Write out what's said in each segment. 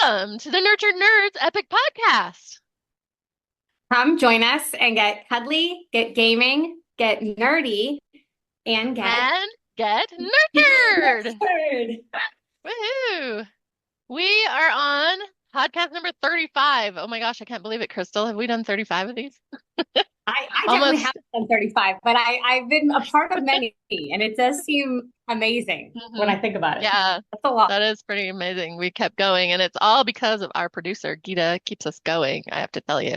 Welcome to the Nurtured Nerds Epic Podcast Come join us and get cuddly, get gaming, get nerdy, and get and get nurtured. nurtured. Woohoo! We are on podcast number 35. Oh my gosh, I can't believe it, Crystal. Have we done 35 of these? I definitely Almost. haven't done 35, but I've been a part of many, and it does seem amazing when hmm I think about it. Yeah, That's a lot. that is pretty amazing. We kept going, and it's all because of our producer, Gita, keeps us going, I have to tell you.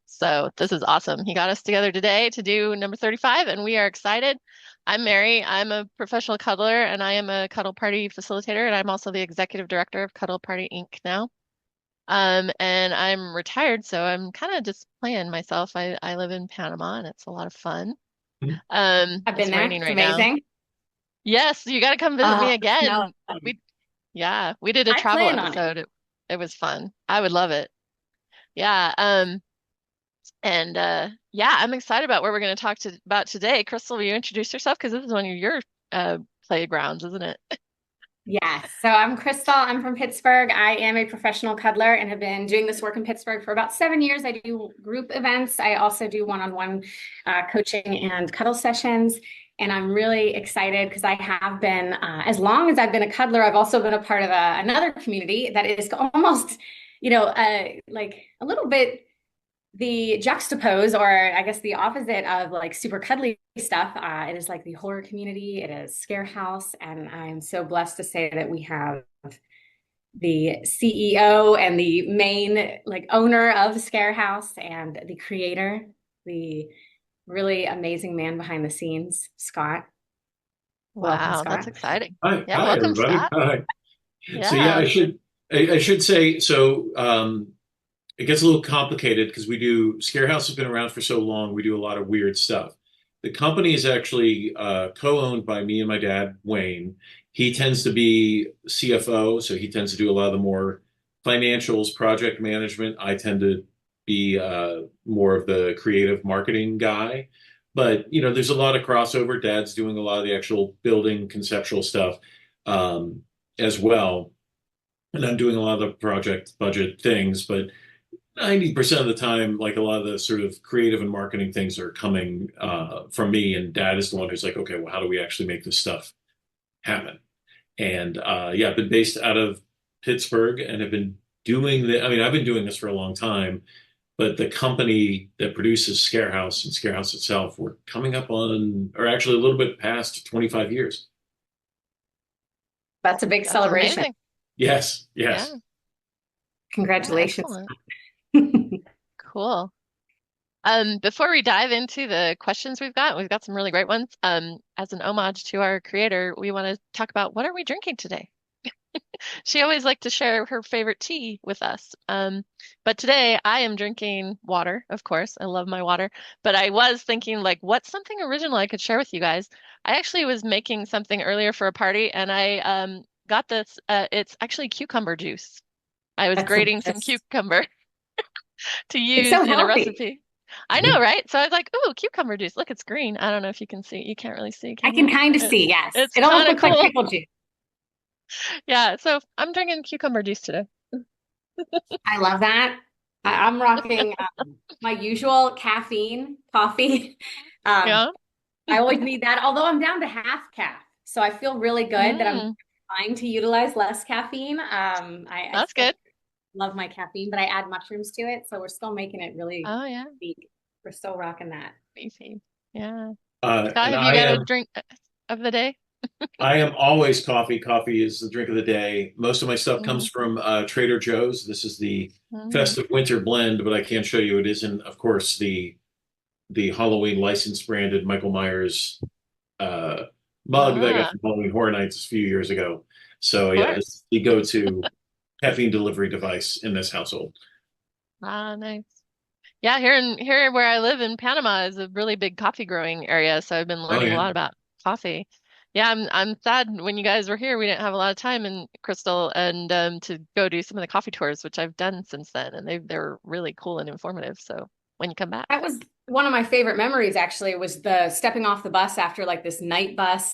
So this is awesome. He got us together today to do number 35, and we are excited. I'm Mary. I'm a professional cuddler, and I am a cuddle party facilitator, and I'm also the executive director of Cuddle Party Inc. now. And I'm retired, so I'm kind of just playing myself. I live in Panama, and it's a lot of fun. I've It's been there. raining It's right now. amazing. Yes, you got to come visit me No, again. Yeah, we did a I travel plan on it. episode. It was fun. I would love it. Yeah. And yeah, I'm excited about what we're going to talk about today. Crystal, will you introduce yourself? Because this is one of your playgrounds, isn't it? Yes. So I'm Crystal. I'm from Pittsburgh. I am a professional cuddler and have been doing this work in Pittsburgh for about 7 years. I do group events. I also do one-on-one coaching and cuddle sessions. And I'm really excited because I have been, as long as I've been a cuddler, I've also been a part of another community that is almost, like a little bit the juxtapose, or I guess the opposite of like super cuddly stuff. It is like the horror community. It is Scarehouse, and I'm so blessed to say that we have the CEO and the main like owner of Scarehouse and the creator, the really amazing man behind the scenes, Scott. Welcome, Wow, that's Scott. exciting. Hi, Yeah, hi welcome, everybody. Scott. Hi. So yeah, Yeah. I should say so. It gets a little complicated because we do Scarehouse has been around for so long. We do a lot of weird stuff. The company is actually co-owned by me and my dad, Wayne. He tends to be CFO, so he tends to do a lot of the more financials, project management. I tend to be more of the creative marketing guy. But there's a lot of crossover. Dad's doing a lot of the actual building conceptual stuff as well, and I'm doing a lot of the project budget things. But 90% of the time, like a lot of the sort of creative and marketing things are coming from me, and Dad is the one who's like, okay, well, how do we actually make this stuff happen? And yeah, I've been based out of Pittsburgh and have been I mean, I've been doing this for a long time, but the company that produces Scarehouse and Scarehouse itself, we're coming up on, or actually a little bit past 25 years. That's a big That's celebration. amazing. Yes, Yeah. yes. Congratulations. Yeah, excellent. Cool. Before we dive into the questions we've got some really great ones. As an homage to our creator, we want to talk about what are we drinking today? She always liked to share her favorite tea with us. But today I am drinking water, of course. I love my water. But I was thinking, like, what's something original I could share with you guys? I actually was making something earlier for a party, and I got this. It's actually cucumber juice. I was That's the grating some best. cucumber to It's use so in a healthy. recipe. I know, right? So I was like, "Ooh, cucumber juice. Look, it's green." I don't know if you can see. You can't really see, I can can you? kind of It's see, yes. it's It almost kind of looks like cool. pickle juice. Yeah, so I'm drinking cucumber juice today. I love that. I'm rocking my usual caffeine coffee. Um, Yeah. I always need that, although I'm down to half caff. So I feel really good that I'm Mm, trying to utilize less caffeine. I that's still good. love my caffeine, but I add mushrooms to it. So we're still making it really Oh yeah, sweet. We're still rocking that. beefy. Yeah. Scott, And have you got a drink of the day? I am always coffee. Coffee is the drink of the day. Most of my stuff comes Mm, from Trader Joe's. This is the mm. festive winter blend, but I can't show you. It isn't, of course, the Halloween license branded Michael Myers uh, mug that I got Ah, from Halloween Horror Nights a few years ago. So of yeah, this course. is the go-to caffeine delivery device in this household. Ah, nice. Yeah, here where I live in Panama is a really big coffee growing area, so I've been Oh learning a yeah. lot about coffee. Yeah, I'm sad when you guys were here, we didn't have a lot of time in Crystal and to go do some of the coffee tours, which I've done since then, and they're really cool and informative. So when you come back. That was one of my favorite memories, actually, was the stepping off the bus after like this night bus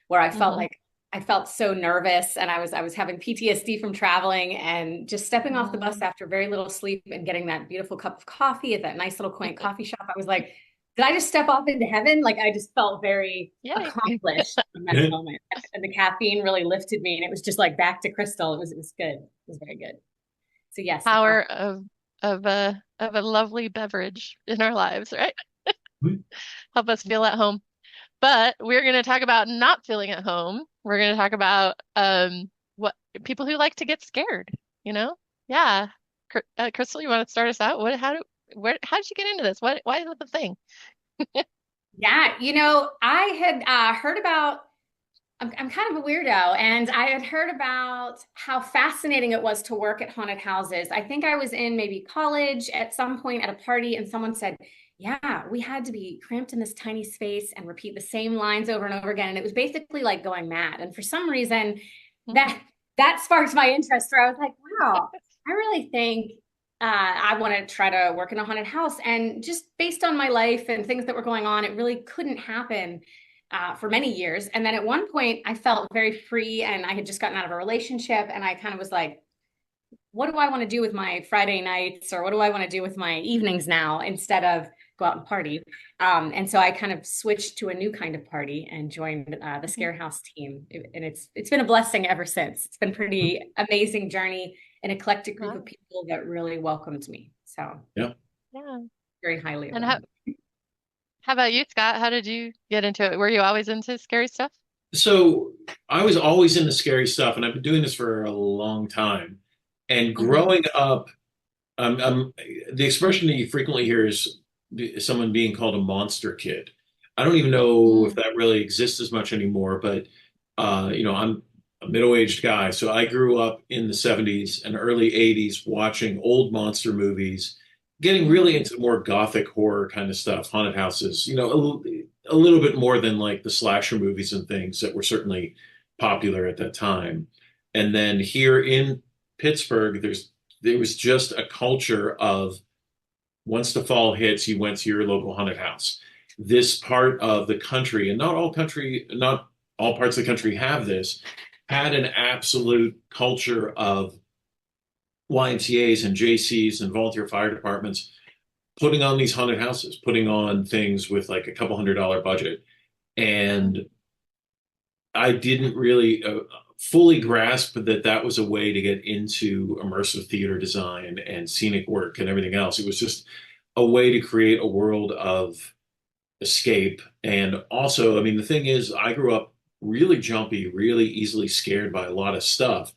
where I felt Hmm like I felt so nervous, and I was having PTSD from traveling, and just stepping off the bus after very little sleep and getting that beautiful cup of coffee at that nice little quaint coffee shop. I was like, did I just step off into heaven? Like, I just felt very Yay. accomplished in that moment. And the caffeine really lifted me, and it was just like back to Crystal. It was good. It was very good. So yes, the Power coffee. of a lovely beverage in our lives, right? Help us feel at home. But we're going to talk about not feeling at home. We're going to talk about what people who like to get scared, you know? Yeah. Crystal, you want to start us out? How did you get into this? Why is it the thing? Yeah, I had heard about. I'm kind of a weirdo, and I had heard about how fascinating it was to work at haunted houses. I think I was in maybe college at some point at a party, and someone said, "Yeah, we had to be cramped in this tiny space and repeat the same lines over and over again." And it was basically like going mad. And for some reason, that that sparked my interest. Where I was like, "Wow, I really think I want to try to work in a haunted house." And just based on my life and things that were going on, it really couldn't happen for many years. And then at one point, I felt very free, and I had just gotten out of a relationship, and I kind of was like, what do I want to do with my Friday nights, or what do I want to do with my evenings now instead of go out and party? And so I kind of switched to a new kind of party and joined the Scarehouse team. And it's been a blessing ever since. It's been a pretty amazing journey, an eclectic group Wow. of people that really welcomed me. So Yeah. Yeah. very highly of And them. how about you, Scott? How did you get into it? Were you always into scary stuff? So I was always into scary stuff, and I've been doing this for a long time. And Hmm. growing up, the expression that you frequently hear is someone being called a monster kid. I don't even know if Mm. that really exists as much anymore, but I'm a middle-aged guy, so I grew up in the 70s and early 80s watching old monster movies, getting really Mm. into more gothic horror kind of stuff, haunted houses, a little bit more than like the slasher movies and things that were certainly popular at that time. And then here in Pittsburgh, there was just a culture of once the fall hits, you went to your local haunted house. This part of the country, and not all parts of the country have this, had an absolute culture of YMCA's and JC's and volunteer fire departments putting on these haunted houses, putting on things with like a couple $100 budget. Mm. And I didn't really fully grasp that that was a way to get into immersive theater design and scenic work and everything else. It was just a way to create a world of escape. And also, I mean, the thing is, I grew up really jumpy, really easily scared by a lot of stuff,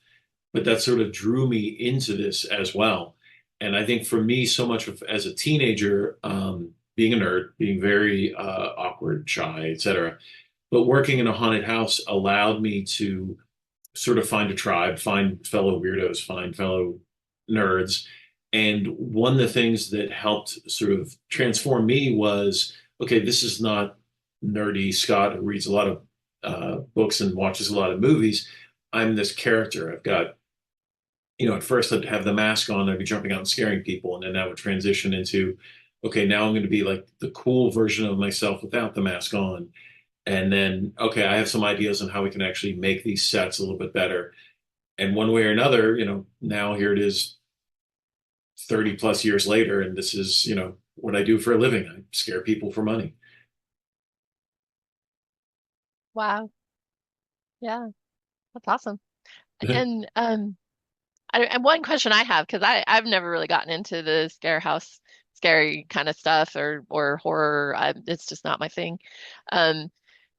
but that sort of drew me into this as well. And I think for me, so much of as a teenager, being a nerd, being very awkward, shy, etc., but working in a haunted house allowed me to sort of find a tribe, find fellow weirdos, find fellow nerds. And one of the things that helped sort of transform me was, okay, this is not nerdy Scott who reads a lot of books and watches a lot of movies. I'm this character. I've got, at first I'd have the mask on, I'd be jumping out and scaring people. And then that would transition into, okay, now I'm going to be like the cool version of myself without the mask on. And then, okay, I have some ideas on how we can actually make these sets a little bit better. And one way or another, now here it is 30 plus years later, and this is, what I do for a living. I scare people for money. Wow. Yeah, that's awesome. And and one question I have, because I've never really gotten into the scare house, scary kind of stuff or horror. It's just not my thing. Um,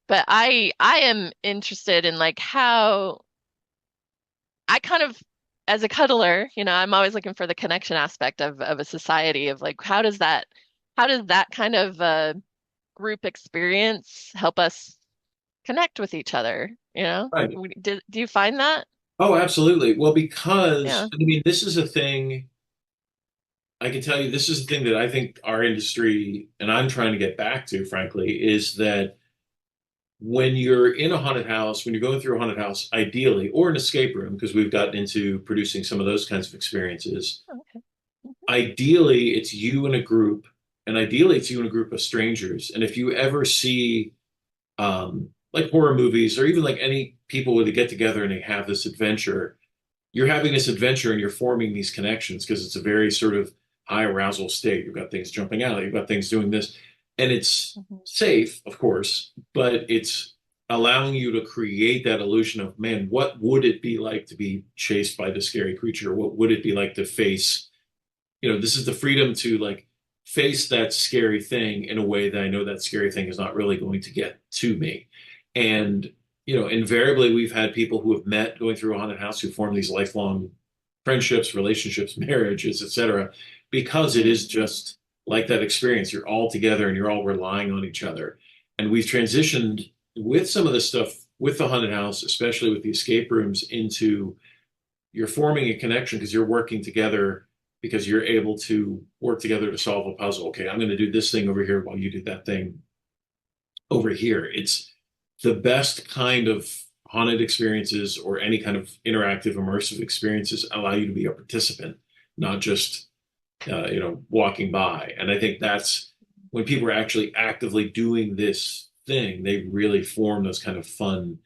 but I am interested in like how I kind of, as a cuddler, I'm always looking for the connection aspect of a society of like how does that kind of group experience help us connect with each other? Right. Do you find that? Oh, absolutely. Well, because Yeah. I mean, this is a thing I can tell you, this is the thing that I think our industry, and I'm trying to get back to, frankly, is that when you're in a haunted house, when you're going through a haunted house, ideally, or an escape room, because we've gotten into producing some of those kinds of experiences, Oh, okay. ideally it's you in a group, and ideally it's you in a group of strangers. And if you ever see like horror movies or even like any people where they get together and they have this adventure, you're having this adventure and you're forming these connections because it's a very sort of high arousal state. You've got things jumping out, you've got things doing this, and it's Mhm. safe, of course, but it's allowing you to create that illusion of, man, what would it be like to be chased by the scary creature? What would it be like to face, this is the freedom to like face that scary thing in a way that I know that scary thing is not really going to get to me. And, invariably we've had people who have met going through a haunted house who form these lifelong friendships, relationships, marriages, etc., because it is just like that experience. You're all together and you're all relying on each other. And we've transitioned with some of this stuff with the haunted house, especially with the escape rooms, into you're forming a connection because you're working together because you're able to work together to solve a puzzle. Okay, I'm going to do this thing over here while you do that thing over here. It's the best kind of haunted experiences or any kind of interactive, immersive experiences allow you to be a participant, not just walking by. And I think that's when people are actually actively doing this thing, they really form those kind of fun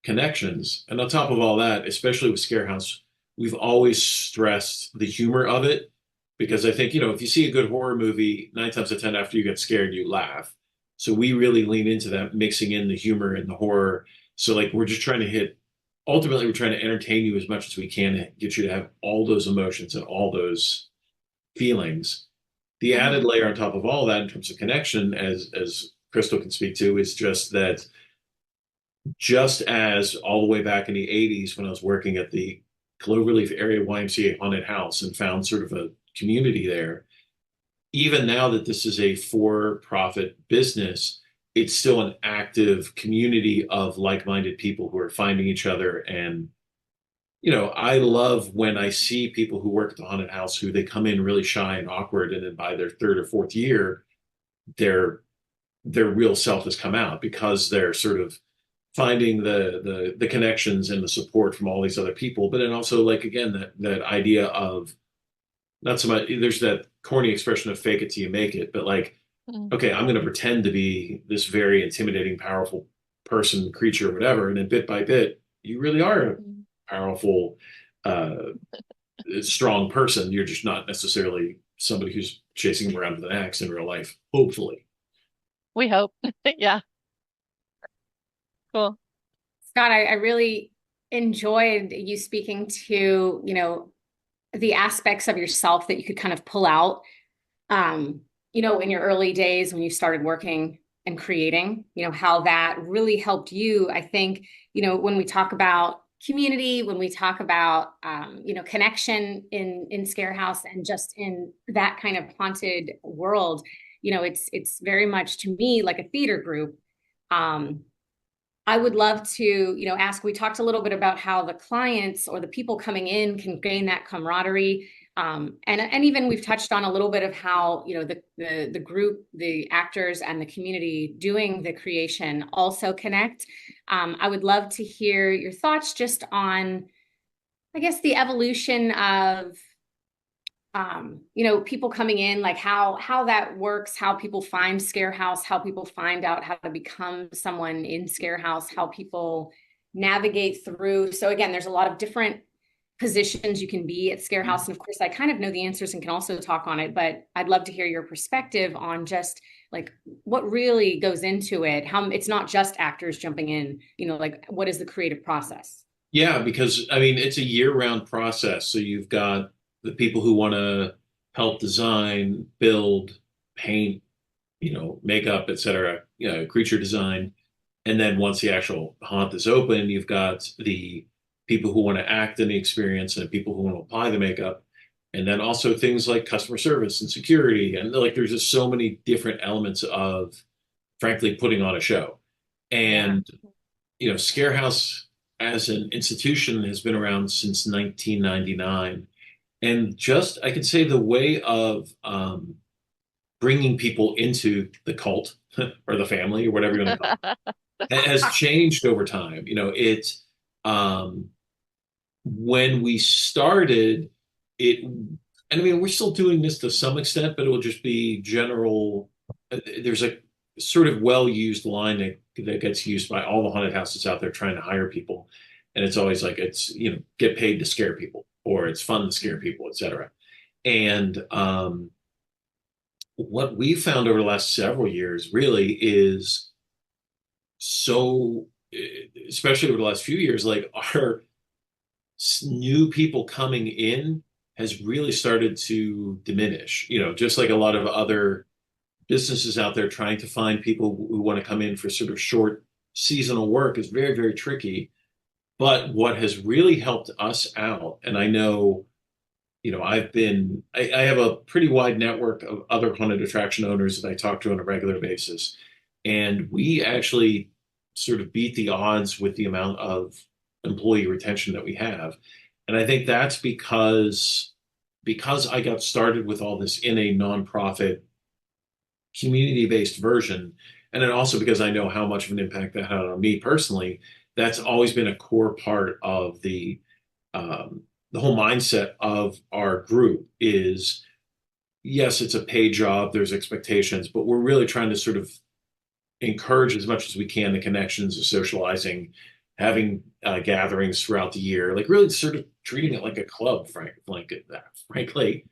connections. And on top of all that, especially with Scarehouse, we've always stressed the humor of it because I think, if you see a good horror movie, 9 times out of 10 after you get scared, you laugh. So we really lean into that, mixing in the humor and the horror. So like we're just trying to ultimately we're trying to entertain you as much as we can to get you to have all those emotions and all those feelings. The added Mhm. layer on top of all that in terms of connection, as Crystal can speak to, is just that just as all the way back in the 80s when I was working at the Cloverleaf area YMCA haunted house and found sort of a community there, even now that this is a for-profit business, it's still an active community of like-minded people who are finding each other. And, I love when I see people who work at the haunted house who they come in really shy and awkward, and then by their third or fourth year, their their real self has come out because they're sort of finding the connections and the support from all these other people. But then also like again that idea of not so much there's that corny expression of fake it till you make it, but like, Mhm. okay, I'm going to pretend to be this very intimidating, powerful person, creature, whatever, and then bit by bit, you really are a Mhm. powerful, uh, strong person. You're just not necessarily somebody who's chasing them around with an axe in real life. Hopefully, We hope. Yeah, cool. Scott, I really enjoyed you speaking to, the aspects of yourself that you could kind of pull out, um, in your early days when you started working and creating, how that really helped you. I think, when we talk about community, when we talk about, connection in Scarehouse and just in that kind of haunted world, it's very much to me like a theater group. Um, I would love to, ask, we talked a little bit about how the clients or the people coming in can gain that camaraderie. And even we've touched on a little bit of how, the group, the actors and the community doing the creation also connect. I would love to hear your thoughts just on, I guess, the evolution of people coming in, like how that works, how people find Scarehouse, how people find out how to become someone in Scarehouse, how people navigate through. So again, there's a lot of different positions you can be at Scarehouse. And of course, I kind of know the answers and can also talk on it, but I'd love to hear your perspective on just like what really goes into it. How it's not just actors jumping in, like what is the creative process? yeah, because I mean, it's a year-round process. So you've got the people who want to help design, build, paint, makeup, etc., creature design. And then once the actual haunt is open, you've got the people who want to act in the experience and the people who want to apply the makeup. And then also things like customer service and security. And like there's just so many different elements of, frankly, putting on a show. Yeah. And Scarehouse as an institution has been around since 1999. And just, I could say the way of bringing people into the cult or the family or whatever you want to call it has changed over time. Um, when we started it, and I mean, we're still doing this to some extent, but it will just be general. There's sort of well-used line that gets used by all the haunted houses out there trying to hire people. And it's always like, it's, get paid to scare people, or it's fun to scare people, etc. And what we found over the last several years really is so, especially over the last few years, like our new people coming in has really started to diminish, just like a lot of other businesses out there trying to find people who want to come in for sort of short seasonal work is very, very tricky. But what has really helped us out, and I know, I have a pretty wide network of other haunted attraction owners that I talk to on a regular basis. And we actually sort of beat the odds with the amount of employee retention that we have. And I think that's because I got started with all this in a nonprofit community-based version, and then also because I know how much of an impact that had on me personally. That's always been a core part of the whole mindset of our group is, yes, it's a paid job, there's expectations, but we're really trying to sort of encourage as much as we can the connections, the socializing, having gatherings throughout the year, like really sort of treating it like a club, frankly.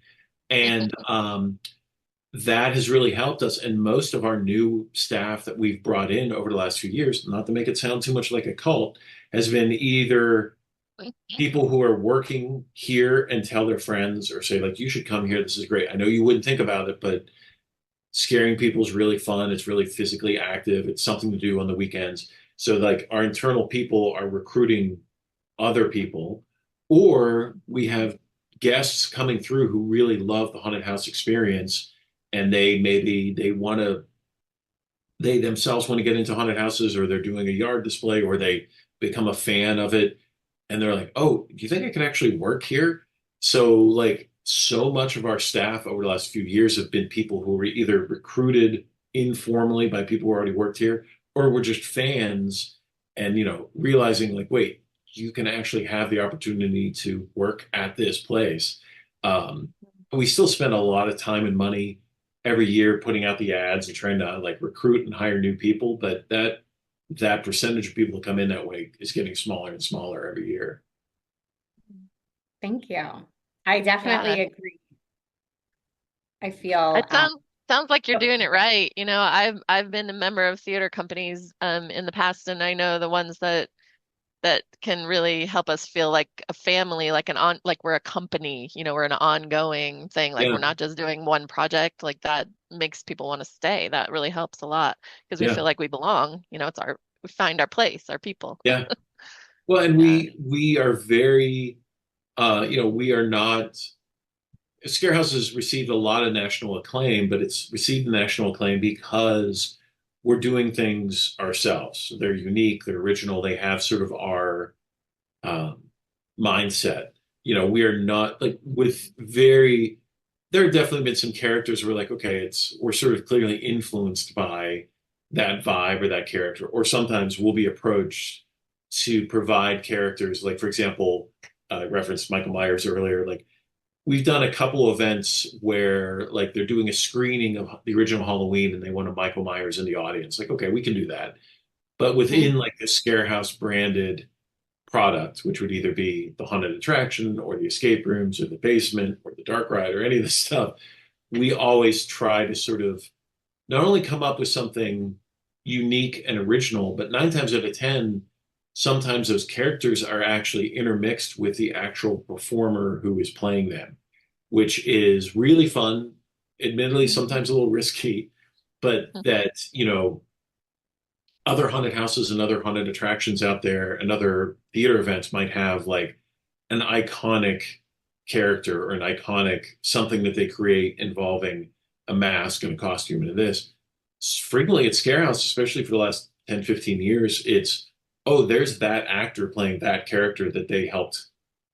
And that has really helped us. And most of our new staff that we've brought in over the last few years, not to make it sound too much like a cult, has been either people who are working here and tell their friends or say, like, you should come here. This is great. I know you wouldn't think about it, but scaring people is really fun. It's really physically active. It's something to do on the weekends. So like our internal people are recruiting other people, or we have guests coming through who really love the haunted house experience, and they themselves want to get into haunted houses, or they're doing a yard display, or they become a fan of it, and they're like, oh, do you think I can actually work here? So like so much of our staff over the last few years have been people who were either recruited informally by people who already worked here, or were just fans and realizing like, wait, you can actually have the opportunity to work at this place. We still spend a lot of time and money every year putting out the ads and trying to like recruit and hire new people, but that percentage of people who come in that way is getting smaller and smaller every year. Thank you. I definitely agree. I feel it sounds like you're doing it right. I've been a member of theater companies in the past, and I know the ones that can really help us feel like a family, like like we're a company, we're an ongoing thing, like Yeah. we're not just doing one project. Like that makes people want to stay. That really helps a lot because we Yeah. feel like we belong. We find our place, our people. Yeah. Well, and Yeah. we are very we are not. Scarehouse has received a lot of national acclaim, but it's received national acclaim because we're doing things ourselves. They're unique, they're original, they have sort of our um, mindset. We are not like there have definitely been some characters where like, okay, we're sort of clearly influenced by that vibe or that character, or sometimes we'll be approached to provide characters. Like, for example, I referenced Michael Myers earlier. Like, we've done a couple events where like they're doing a screening of the original Halloween and they want a Michael Myers in the audience. Like, okay, we can do that. But within like the Scarehouse branded product, which would either be the haunted attraction or the escape rooms or the basement or the dark ride or any of this stuff, we always try to sort of not only come up with something unique and original, but 9 times out of 10, sometimes those characters are actually intermixed with the actual performer who is playing them, which is really fun, admittedly, sometimes a little risky, but that, other haunted houses and other haunted attractions out there and other theater events might have like an iconic character or an iconic something that they create involving a mask and a costume and this. Frequently at Scarehouse, especially for the last 10, 15 years, it's, oh, there's that actor playing that character that they helped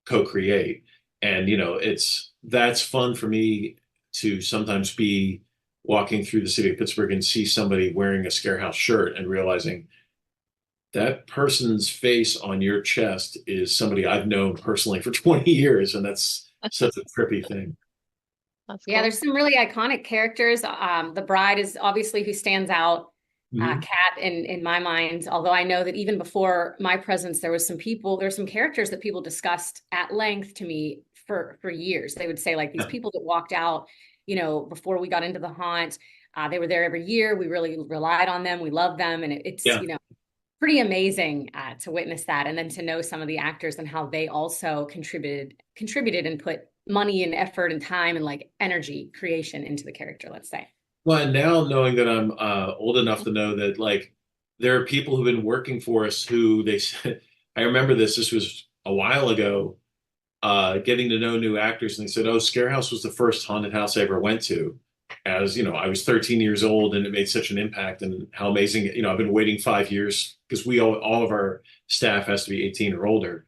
co-create. And, that's fun for me to sometimes be walking through the city of Pittsburgh and see somebody wearing a Scarehouse shirt and realizing that person's face on your chest is somebody I've known personally for 20 years. And that's such a trippy thing. That's Yeah, cool. there's some really iconic characters. The bride is obviously who stands out Hmm. cat in my mind. Although I know that even before my presence, there's some characters that people discussed at length to me for years. They would say like these Yeah. people that walked out, before we got into the haunt, they were there every year. We really relied on them. We loved them, and it's Yeah. pretty amazing to witness that, and then to know some of the actors and how they also contributed and put money and effort and time and like energy creation into the character. Let's say. Well, and now knowing that I'm old enough to know that like there are people who've been working for us who they said, I remember this was a while ago, getting to know new actors, and they said, "Oh, Scarehouse was the first haunted house I ever went to." As you know, I was 13 years old, and it made such an impact, and how amazing. I've been waiting 5 years because all of our staff has to be 18 or older,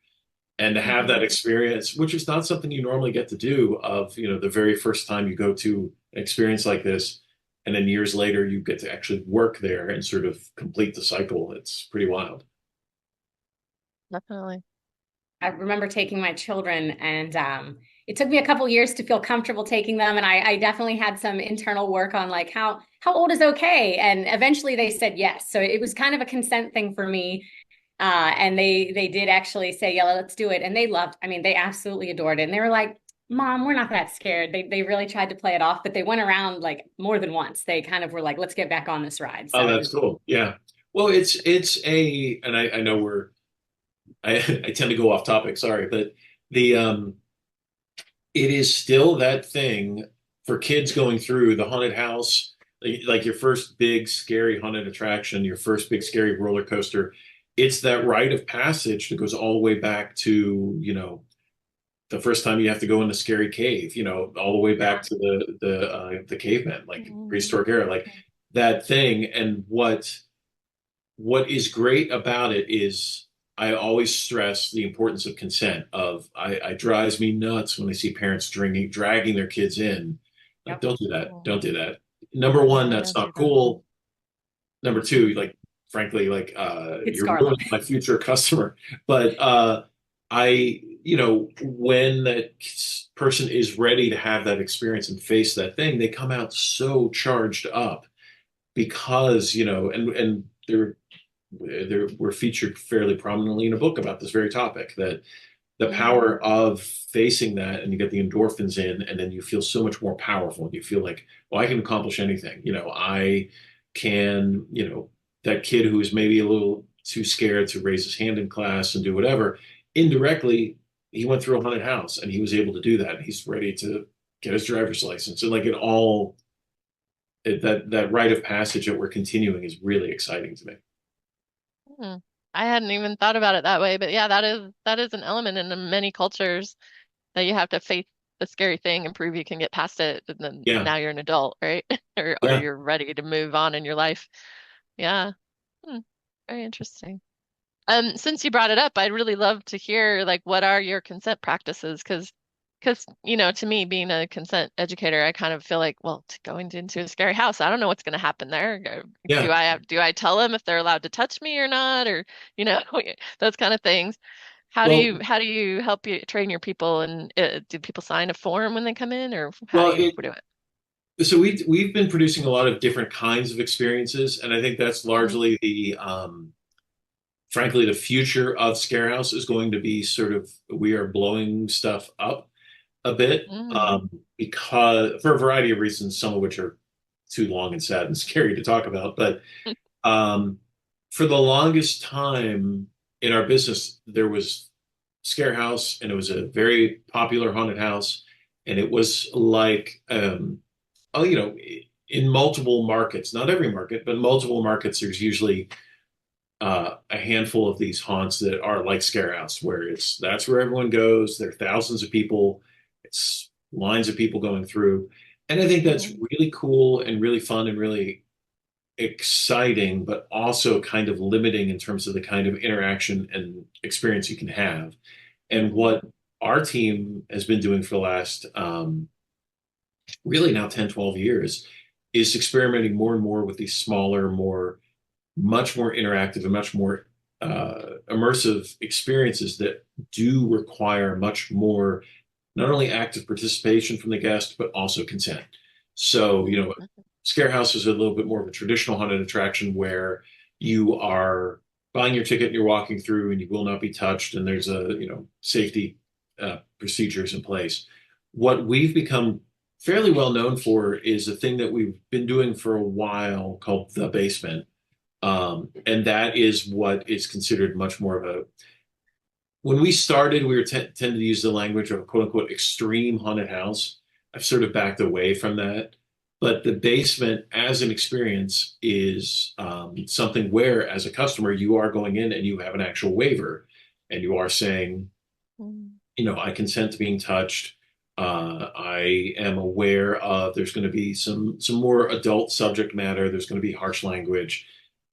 and to have that Mhm. experience, which is not something you normally get to do, of the very first time you go to an experience like this, and then years later you get to actually work there and sort of complete the cycle. It's pretty wild. Definitely. I remember taking my children, and it took me a couple years to feel comfortable taking them, and I definitely had some internal work on like how old is okay, and eventually they said yes. So it was kind of a consent thing for me, and they did actually say, yeah, let's do it, and they loved. I mean, they absolutely adored it, and they were like, "Mom, we're not that scared." They really tried to play it off, but they went around like more than once. They kind of were like, "Let's get back on this ride." Oh, So it that's was. cool. Yeah. Well, and I know I tend to go off topic, sorry, but the it is still that thing for kids going through the haunted house, like your first big scary haunted attraction, your first big scary roller coaster. It's that rite of passage that goes all the way back to, the first time you have to go in the scary cave, all the way back Yeah. to the cavemen, like Mhm. prehistoric era, like that thing. And what is great about it is I always stress the importance of consent. I drives me nuts when I see parents dragging their kids in. Like, Yep. don't do that. Oh, Don't do that. Number one, yeah, that's don't do not that. cool. Number two, like frankly, like It's you're Scarlet. ruining my future customer. But when that person is ready to have that experience and face that thing, they come out so charged up because, and we're featured fairly prominently in a book about this very topic, that the Mhm. power of facing that, and you get the endorphins in, and then you feel so much more powerful, and you feel like, well, I can accomplish anything. I can, that kid who is maybe a little too scared to raise his hand in class and do whatever, indirectly he went through a haunted house and he was able to do that, and he's ready to get his driver's license, and like that rite of passage that we're continuing is really exciting to me. Hmm. I hadn't even thought about it that way, but yeah, that is an element in many cultures that you have to face the scary thing and prove you can get past it, and then Yeah. now you're an adult, right? Or Yeah. you're ready to move on in your life. Yeah. Hmm. Very interesting. Since you brought it up, I'd really love to hear like what are your consent practices? Because to me, being a consent educator, I kind of feel like, well, going into a scary house, I don't know what's going to happen there. Yeah. Do I tell them if they're allowed to touch me or not, or you know, those kind of things. Well, How do you help you train your people, and do people sign a form when they come in, or how do well, you do it? so we've been producing a lot of different kinds of experiences, and I think that's Mhm. largely frankly, the future of Scarehouse is going to be sort of we are blowing stuff up a bit, Mm. because for a variety of reasons, some of which are too long and sad and scary to talk about. But um, for the longest time in our business, there was Scarehouse, and it was a very popular haunted house, and it was like, oh, in multiple markets, not every market, but multiple markets, there's usually a handful of these haunts that are like Scarehouse, where that's where everyone goes. There are thousands of people. It's lines of people going through. And I think that's Mhm. really cool and really fun and really exciting, but also kind of limiting in terms of the kind of interaction and experience you can have. And Mhm. what our team has been doing for the last really now 10, 12 years is experimenting more and more with these smaller, much more interactive and much more immersive experiences that do require much more, not only active participation from the guest, but also consent. So, Mhm. Scarehouse is a little bit more of a traditional haunted attraction where you are buying your ticket and you're walking through and you will not be touched and there's a, safety procedures in place. What we've become fairly well known for is a thing that we've been doing for a while called the basement. And that is what is considered much more of a, when we started, we were tended to use the language of a quote unquote extreme haunted house. I've sort of backed away from that. But the basement as an experience is something where, as a customer, you are going in and you have an actual waiver and you are saying, Mm. I consent to being touched. I am aware of there's going to be some more adult subject matter. There's going to be harsh language.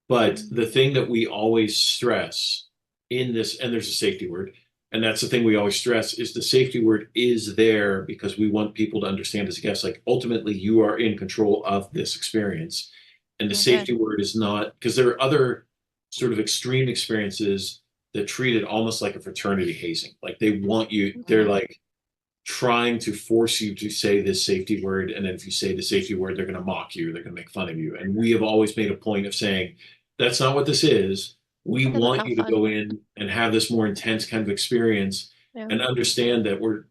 But Mm. the thing that we always stress in this, and there's a safety word, and that's the thing we always stress is the safety word is there because we want people to understand as a guest, like ultimately you are in control of this experience. And the Oh, good. safety word is not, because there are other sort of extreme experiences that treat it almost like a fraternity hazing. Like they want you, they're Mm. like trying to force you to say this safety word. And then if you say the safety word, they're going to mock you, they're going to make fun of you. And we have always made a point of saying, that's not what this is. We That doesn't want sound you to fun. go in and have this more intense kind of experience Yeah. and understand that we're,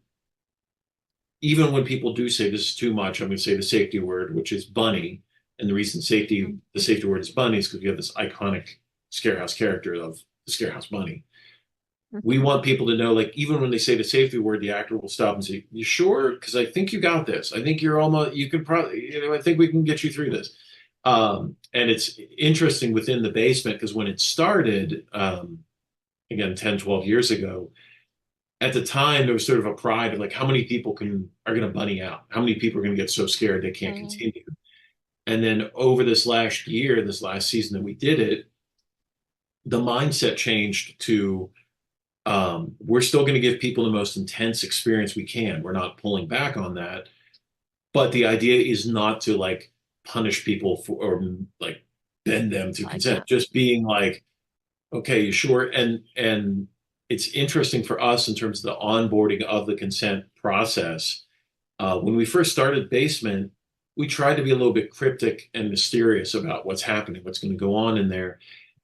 even when people do say this is too much, I'm going to say the safety word, which is bunny. And the reason Mm. the safety word is bunny is because we have this iconic Scarehouse character of the Scarehouse bunny. We want people to know, like, even when they say the safety word, the actor will stop and say, "You sure? Because I think you got this. I think you're almost, you can probably, I think we can get you through this." And it's interesting within the basement because when it started, again, 10, 12 years ago, at the time, there was sort of a pride of like, how many people are going to bunny out? How many people are going to get so scared they can't Mm. continue? And then over this last year, this last season that we did it, the mindset changed to, we're still going to give people the most intense experience we can. We're not pulling back on that. But the idea is not to like punish people for or like bend them to Like consent. that. Just being like, okay, you sure? And it's interesting for us in terms of the onboarding of the consent process. When we first started Basement, we tried to be a little bit cryptic and mysterious about what's happening, what's going to go on in there.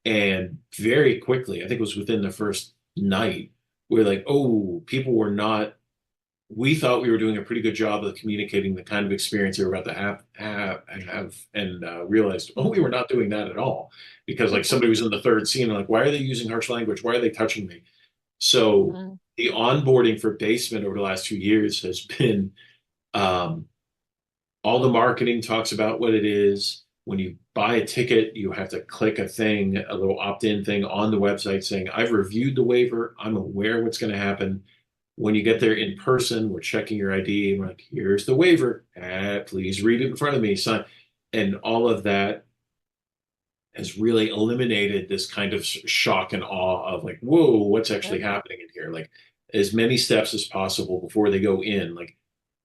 And very quickly, I think it was within the first night, we are like, oh, people were not, we thought we were doing a pretty good job of communicating the kind of experience they were about to have and realized, oh, we were not doing that at all. Because like somebody was in the third scene, and like, why are they using harsh language? Why are they touching me? So Mm. the onboarding for Basement over the last 2 years has been um, all the marketing talks about what it is. When you buy a ticket, you have to click a thing, a little opt-in thing on the website saying, I've reviewed the waiver. I'm aware what's going to happen. When you get there in person, we're checking your ID and we're like, here's the waiver. Please read it in front of me, son. And all of that has really eliminated this kind of shock and awe of like, whoa, what's actually Good. happening in here? Like as many steps as possible before they go in. Like,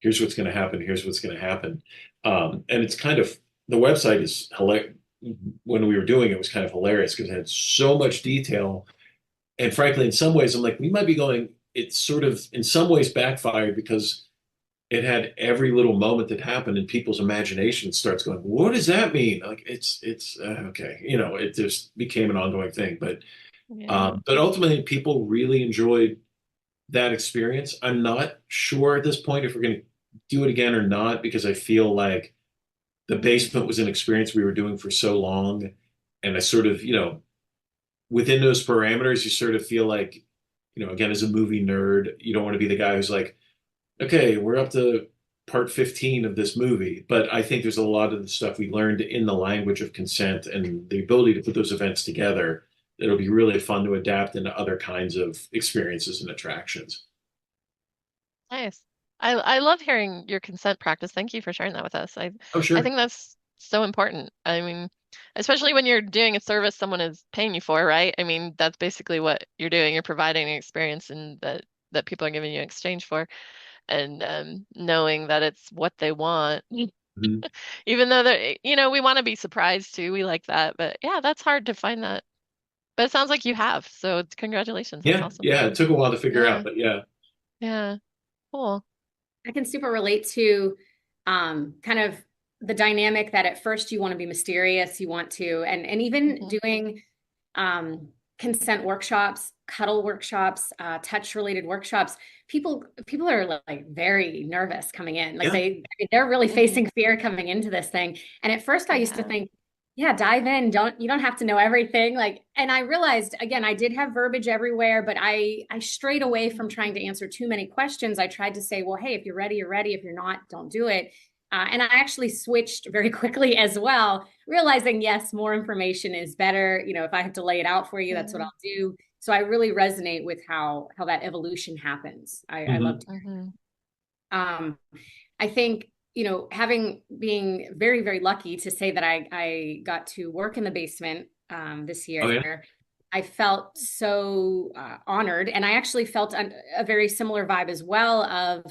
here's what's going to happen. Here's what's going to happen. And it's kind of the website is hilarious. When we were doing it, it was kind of hilarious because it had so much detail. And frankly, in some ways, I'm like, we might be going. It's sort of in some ways backfired because it had every little moment that happened and people's imagination starts going, what does that mean? Like it's okay, it just became an ongoing thing. Yeah. But ultimately, people really enjoyed that experience. I'm not sure at this point if we're going to do it again or not because I feel like the basement was an experience we were doing for so long, and I sort of, within those parameters, you sort of feel like, again, as a movie nerd, you don't want to be the guy who's like, okay, we're up to part 15 of this movie. But I think there's a lot of the stuff we learned in the language of consent and the ability to put those events together that'll be really fun to adapt into other kinds of experiences and attractions. Nice. I love hearing your consent practice. Thank you for sharing that with us. Oh, I sure. think that's so important. I mean, especially when you're doing a service someone is paying you for, right? I mean, that's basically what you're doing. You're providing an experience and that people are giving you in exchange for, and knowing that it's what they want, Mhm. even though we want to be surprised too. We like that, but yeah, that's hard to find that. But it sounds like you have, so congratulations. That's Yeah, awesome. yeah. It took a while to figure out, Yeah, but yeah. yeah, cool. I can super relate to kind of the dynamic that at first you want to be mysterious, you want to, and even doing consent workshops, cuddle workshops, touch related workshops, people are like very nervous coming in. Like they're really facing fear coming into this thing. And at first I used to think, yeah, dive in. You don't have to know everything. Like, and I realized again, I did have verbiage everywhere, but I strayed away from trying to answer too many questions. I tried to say, well, hey, if you're ready, you're ready. If you're not, don't do it. And I actually switched very quickly as well, realizing, yes, more information is better. You know, if I have to lay it out for you, that's what I'll do. So I really resonate with how that evolution happens. I love to. I think, you know, being very, very lucky to say that I got to work in the basement this year. Oh, yeah? I felt so honored. And I actually felt a very similar vibe as well of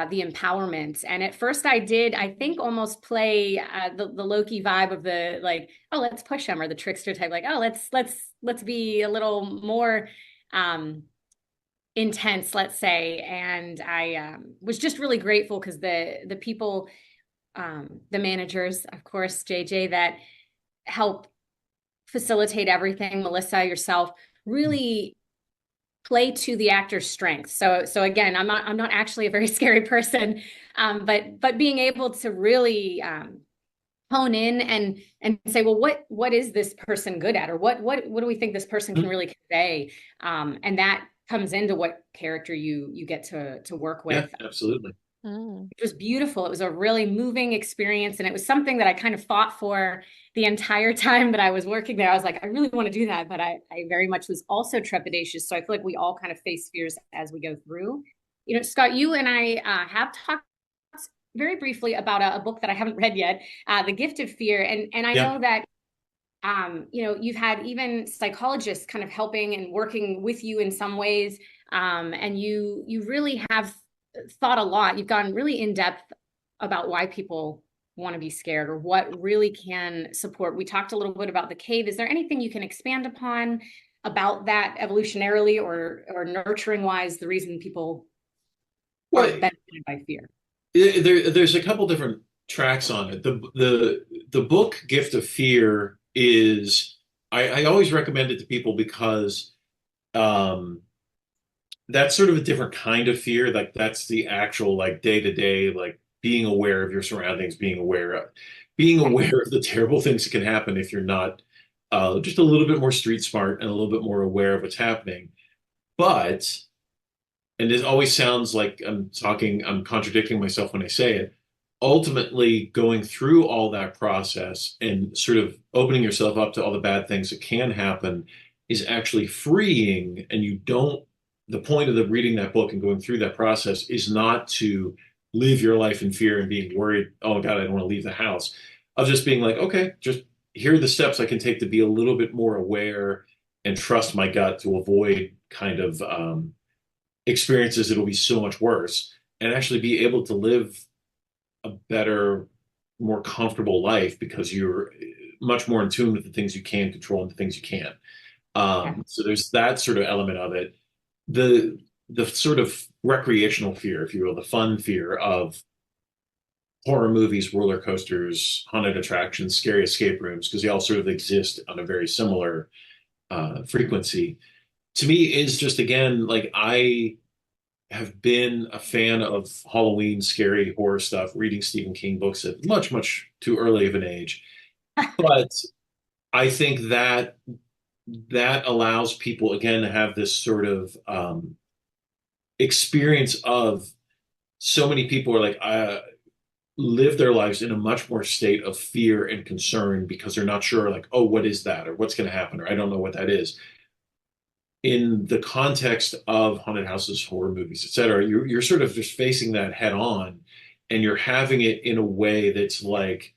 the empowerment. And at first I did, I think, almost play the Loki vibe of the like, oh, let's push him, or the trickster type, like, oh, let's be a little more intense, let's say. And I was just really grateful because the people, the managers, of course, JJ, that help facilitate everything, Melissa, yourself, really play to the actor's strengths. So again, I'm not actually a very scary person, but being able to really hone in and say, well, what is this person good at, or what do we think this person can really convey, and that comes into what character you get to work with. Yeah, absolutely. It was beautiful. It was a really moving experience. And it was something that I kind of fought for the entire time that I was working there. I was like, I really want to do that. But I very much was also trepidatious. So I feel like we all kind of face fears as we go through. You know, Scott, you and I have talked very briefly about a book that I haven't read yet, The Gift of Fear. And I know that, you know, you've had even psychologists kind of helping and working with you in some ways. And you really have thought a lot. You've gone really in depth about why people want to be scared, or what really can support. We talked a little bit about the cave. Is there anything you can expand upon about that evolutionarily or nurturing wise, the reason people are benefited by fear? There's a couple different tracks on it. The book Gift of Fear is, I always recommend it to people because that's sort of a different kind of fear. Like that's the actual like day-to-day, like being aware of your surroundings, being aware of the terrible things that can happen if you're not just a little bit more street smart and a little bit more aware of what's happening. But, and it always sounds like I'm contradicting myself when I say it, ultimately going through all that process and sort of opening yourself up to all the bad things that can happen is actually freeing. And the point of reading that book and going through that process is not to live your life in fear and being worried, oh God, I don't want to leave the house. Of just being like, okay, just here are the steps I can take to be a little bit more aware and trust my gut to avoid kind of experiences that'll be so much worse, and actually be able to live a better, more comfortable life because you're much more in tune with the things you can control and the things you can't. So there's that sort of element of it. The sort of recreational fear, if you will, the fun fear of horror movies, roller coasters, haunted attractions, scary escape rooms, because they all sort of exist on a very similar frequency. To me, is just, again, like I have been a fan of Halloween, scary horror stuff, reading Stephen King books at much, much too early of an age. But I think that allows people, again, to have this sort of experience of, so many people are like, live their lives in a much more state of fear and concern because they're not sure, like, oh, what is that? Or what's going to happen? Or I don't know what that is. In the context of haunted houses, horror movies, et cetera, you're sort of just facing that head on, and you're having it in a way that's like,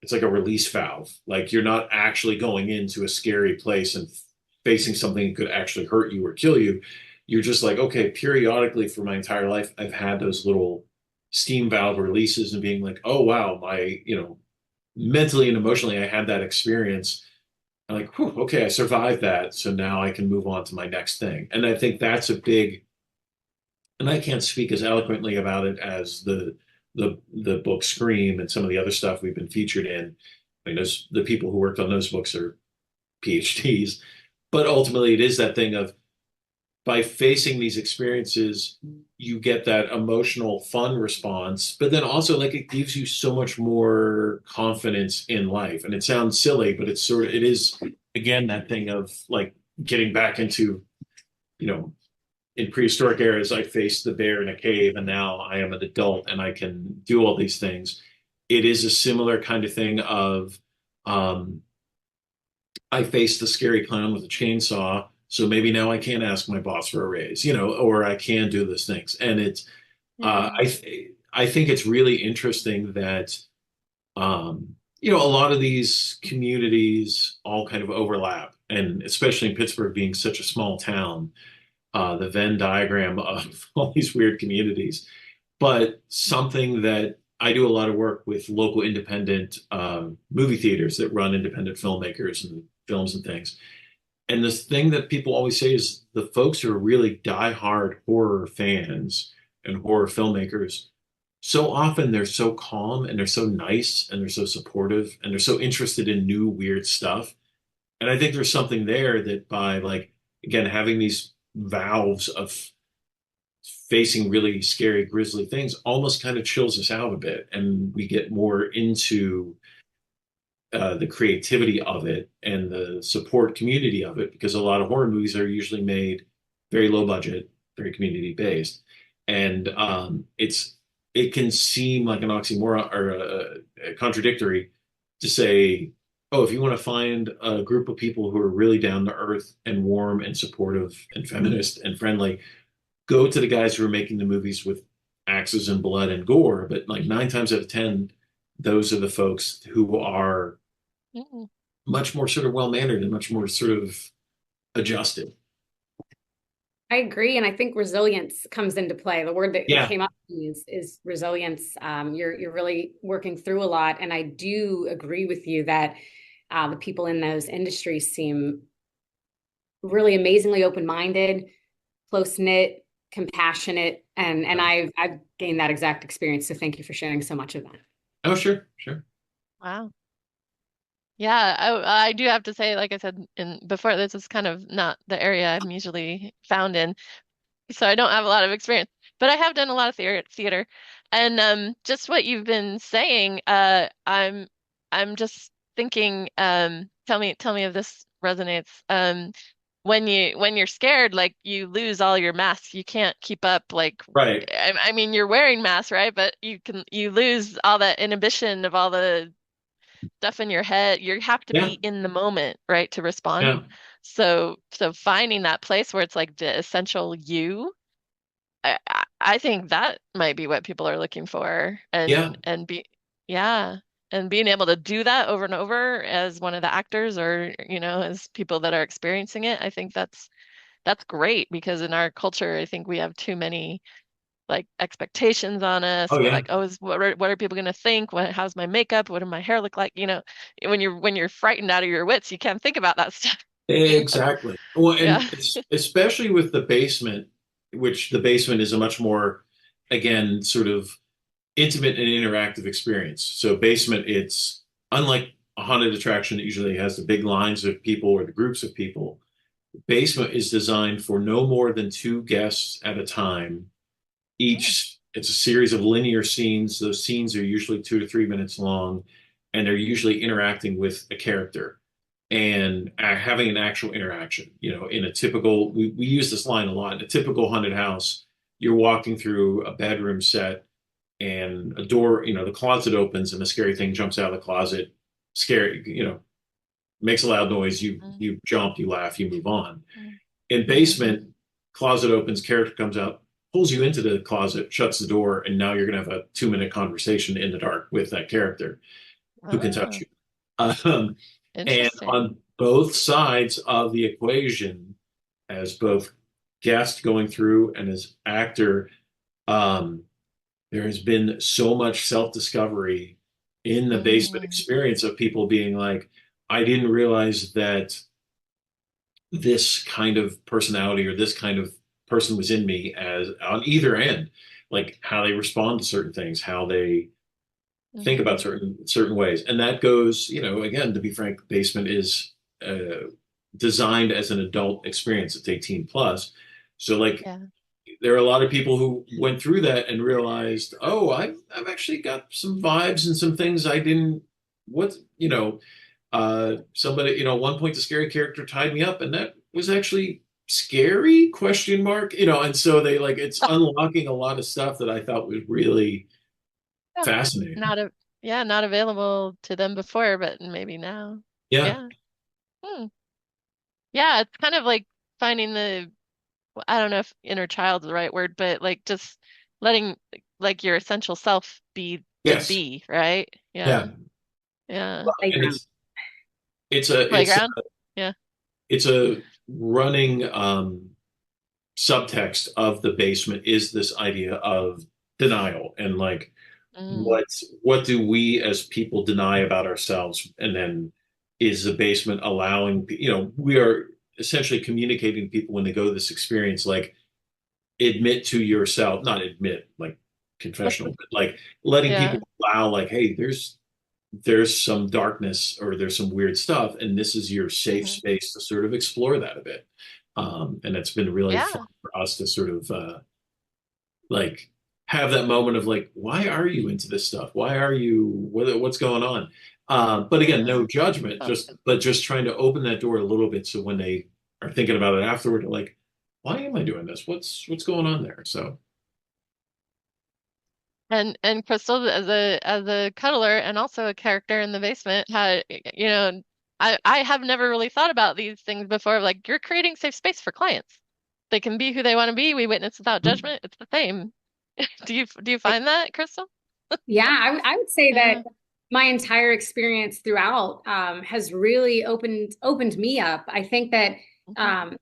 it's like a release valve. Like you're not actually going into a scary place and facing something that could actually hurt you or kill you. You're just like, okay, periodically for my entire life, I've had those little steam valve releases and being like, oh, wow, mentally and emotionally, I had that experience. I'm like, whew, okay, I survived that. So now I can move on to my next thing. And I think that's a big, and I can't speak as eloquently about it as the the book Scream and some of the other stuff we've been featured in. I mean, the people who worked on those books are PhDs, but ultimately it is that thing of by facing these experiences, you get that emotional fun response, but then also like it gives you so much more confidence in life. And it sounds silly, but it is again that thing of like getting back into, you know, in prehistoric eras, I faced the bear in a cave, and now I am an adult and I can do all these things. It is a similar kind of thing of um, I faced the scary clown with a chainsaw, so maybe now I can't ask my boss for a raise, or I can do those things. And it's Mhm. I think it's really interesting that a lot of these communities all kind of overlap, and especially in Pittsburgh being such a small town, the Venn diagram of all these weird communities. But something that I do a lot of work with local independent movie theaters that run independent filmmakers and films and things. And this thing that people always say is the folks who are really diehard horror fans and horror filmmakers, so often they're so calm and they're so nice and they're so supportive and they're so interested in new weird stuff. And I think there's something there that by like, again, having these valves of facing really scary, grisly things almost kind of chills us out a bit. And we get more into the creativity of it and the support community of it, because a lot of horror movies are usually made very low budget, very community based, and it can seem like an oxymoron or a contradictory to say, oh, if you want to find a group of people who are really down to earth and warm and supportive and feminist and friendly, go to the guys who are making the movies with axes and blood and gore. But like 9 times out of 10, those are the folks who are Mm. much more sort of well mannered and much more sort of adjusted. I agree, and I think resilience comes into play. The word that Yeah. came up to me is resilience. You're really working through a lot, and I do agree with you that the people in those industries seem really amazingly open-minded, close-knit, compassionate, and I've gained that exact experience. So thank you for sharing so much of that. Oh, sure, sure. Wow. Yeah, I do have to say, like I said in before, this is kind of not the area I'm usually found in, so I don't have a lot of experience. But I have done a lot of theater, and just what you've been saying, I'm just thinking, tell me if this resonates. When you're scared, like you lose all your masks, you can't keep up. Like, Right. I mean, you're wearing masks, right? But you lose all that inhibition of all the stuff in your head. You have to Yeah. be in the moment, right, to respond. Yeah. So finding that place where it's like the essential you, I think that might be what people are looking for, Yeah. yeah, and being able to do that over and over as one of the actors or as people that are experiencing it, I think that's great because in our culture, I think we have too many like expectations on us. Oh, We're yeah. like, oh, what are people going to think? How's my makeup? What does my hair look like? When you're frightened out of your wits, you can't think about that stuff. You know? Exactly. Well, Yeah. and it's especially with the basement, which the basement is a much more, again, sort of intimate and interactive experience. So basement, it's unlike a haunted attraction that usually has the big lines of people or the groups of people. Basement is designed for no more than two guests at a time. Mm, It's a series of linear scenes. Those scenes are usually 2 to 3 minutes long, and they're usually interacting with a character and having an actual interaction. In a typical, we use this line a lot. In a typical haunted house, you're walking through a bedroom set and a door, the closet opens and a scary thing jumps out of the closet, scary, makes a loud noise. You mm, you jump, you laugh, you move on. mm, In basement, closet opens, character comes out, pulls you into the closet, shuts the door, and now you're going to have a 2 minute conversation in the dark with that character who can touch oh, you. Um, and interesting. on both sides of the equation, as both guest going through and as actor, um, there has been so much self-discovery in the basement Mm, experience of people being like, I didn't realize that this kind of personality or this kind of person was in me as on either end. like how they respond to certain things, how they think Hmm. about certain ways. And that goes, again, to be frank, basement is designed as an adult experience. It's 18 plus. So like Yeah. there are a lot of people who went through that and realized, oh, I've actually got some vibes and some things I didn't what somebody, at one point the scary character tied me up and that was actually scary question mark, and so they like it's unlocking a lot of stuff that I thought was really Yeah. fascinating. Not a Yeah, not available to them before, but maybe now. Yeah. Yeah. Hmm. Yeah, it's kind of like finding I don't know if inner child's the right word, but like just letting like your essential self be the Yes. bee, right? Yeah. Yeah. Yeah. Well, and Playground. it's Playground. Yeah. it's a running subtext of the basement is this idea of denial and like Mm. what do we as people deny about ourselves, and then is the basement allowing, we are essentially communicating to people when they go to this experience, like admit to yourself, not admit like confessional, but like letting people Yeah. allow like, hey, there's some darkness or there's some weird stuff, and this is your safe Hmm. space to sort of explore that a bit. And it's been really fun Yeah. for us to sort of like have that moment of like, why are you into this stuff? Why are you, what's going on? But again, no Yeah. judgment, Sounds just good. but just trying to open that door a little bit so when they are thinking about it afterward, they're like, why am I doing this? What's going on there? So And Crystal, as a cuddler and also a character in the basement, had I have never really thought about these things before. Like you're creating safe space for clients. They can be who they want to be. We witness without judgment. It's the same. Do you find that, Crystal? Yeah, I would say that Yeah. my entire experience throughout has really opened me up. I think that Hmm. um,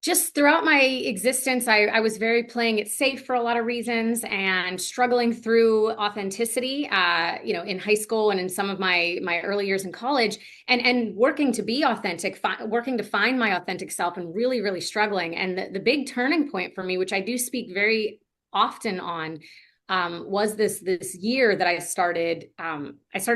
just throughout my existence, I was very playing it safe for a lot of reasons and struggling through authenticity, in high school and in some of my early years in college, and working to be authentic, working to find my authentic self, and really, really struggling. And the big turning point for me, which I do speak very often on, was this year that I started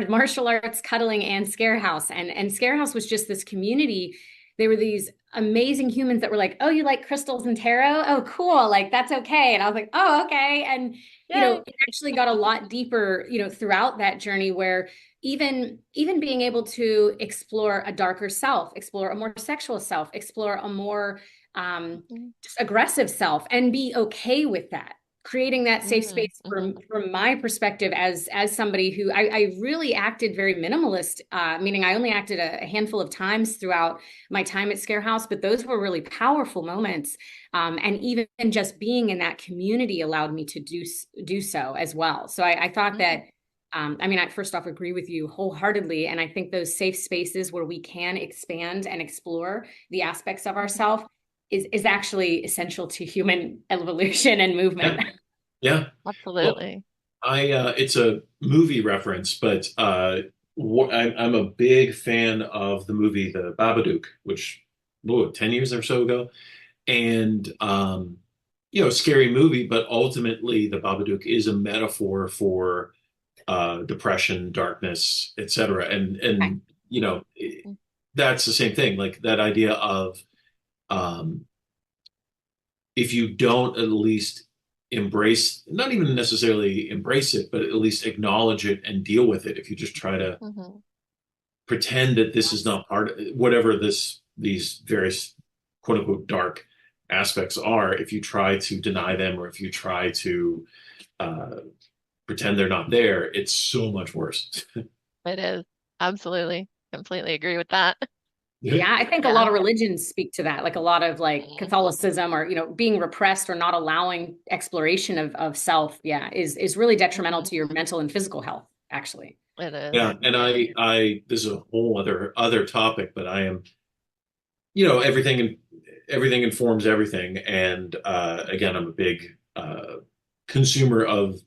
martial arts, cuddling, and Scarehouse, and Scarehouse was just this community. They were these amazing humans that were like, oh, you like crystals and tarot? Oh, cool. Like, that's okay. And I was like, oh, okay. And, Yay. it actually got a lot deeper, throughout that journey where even being able to explore a darker self, explore a more sexual self, explore a more Mhm. just aggressive self and be okay with that, creating that safe Mhm. space Mhm. from my perspective as somebody who I really acted very minimalist, meaning I only acted a handful of times throughout my time at Scarehouse, but those were really powerful moments. And even just being in that community allowed me to do so as well. So I thought Mhm. that I first off agree with you wholeheartedly. And I think those safe spaces where we can expand and explore the aspects of Mhm. ourselves is actually essential to human evolution and movement. yeah, yeah. Well, Absolutely. I it's a movie reference, but I'm a big fan of the movie The Babadook, which 10 years or so ago, and scary movie, but ultimately the Babadook is a metaphor for depression, darkness, etc. Okay. And that's the same thing, like that idea of um, if you don't at least embrace, not even necessarily embrace it, but at least acknowledge it and deal with it. If you just try to Hmm. pretend that this is not part of whatever these various quote unquote dark aspects are, if you try to deny them or if you try to uh, pretend they're not there, it's so much worse. It is. Absolutely. Completely agree with that. Yeah. Yeah, I think a Yeah. lot of religions speak to that, like a lot of like Mhm. Catholicism or being repressed or not allowing exploration of self, yeah, is really detrimental Mhm. to your mental and physical health, actually. It is. Yeah, and I this is a whole other topic, but I am, everything informs everything, and again, I'm a big consumer of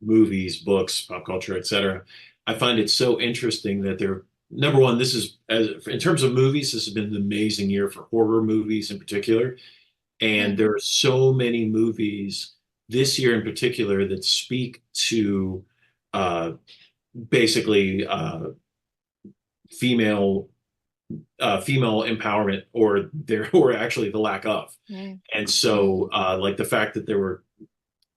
movies, books, pop culture, etc. I find it so interesting that they're number one. This is in terms of movies, this has been an amazing year for horror movies in particular, and Mm. there are so many movies this year in particular that speak to uh, basically female female empowerment or there or actually the lack of. Mm. And so like the fact that there were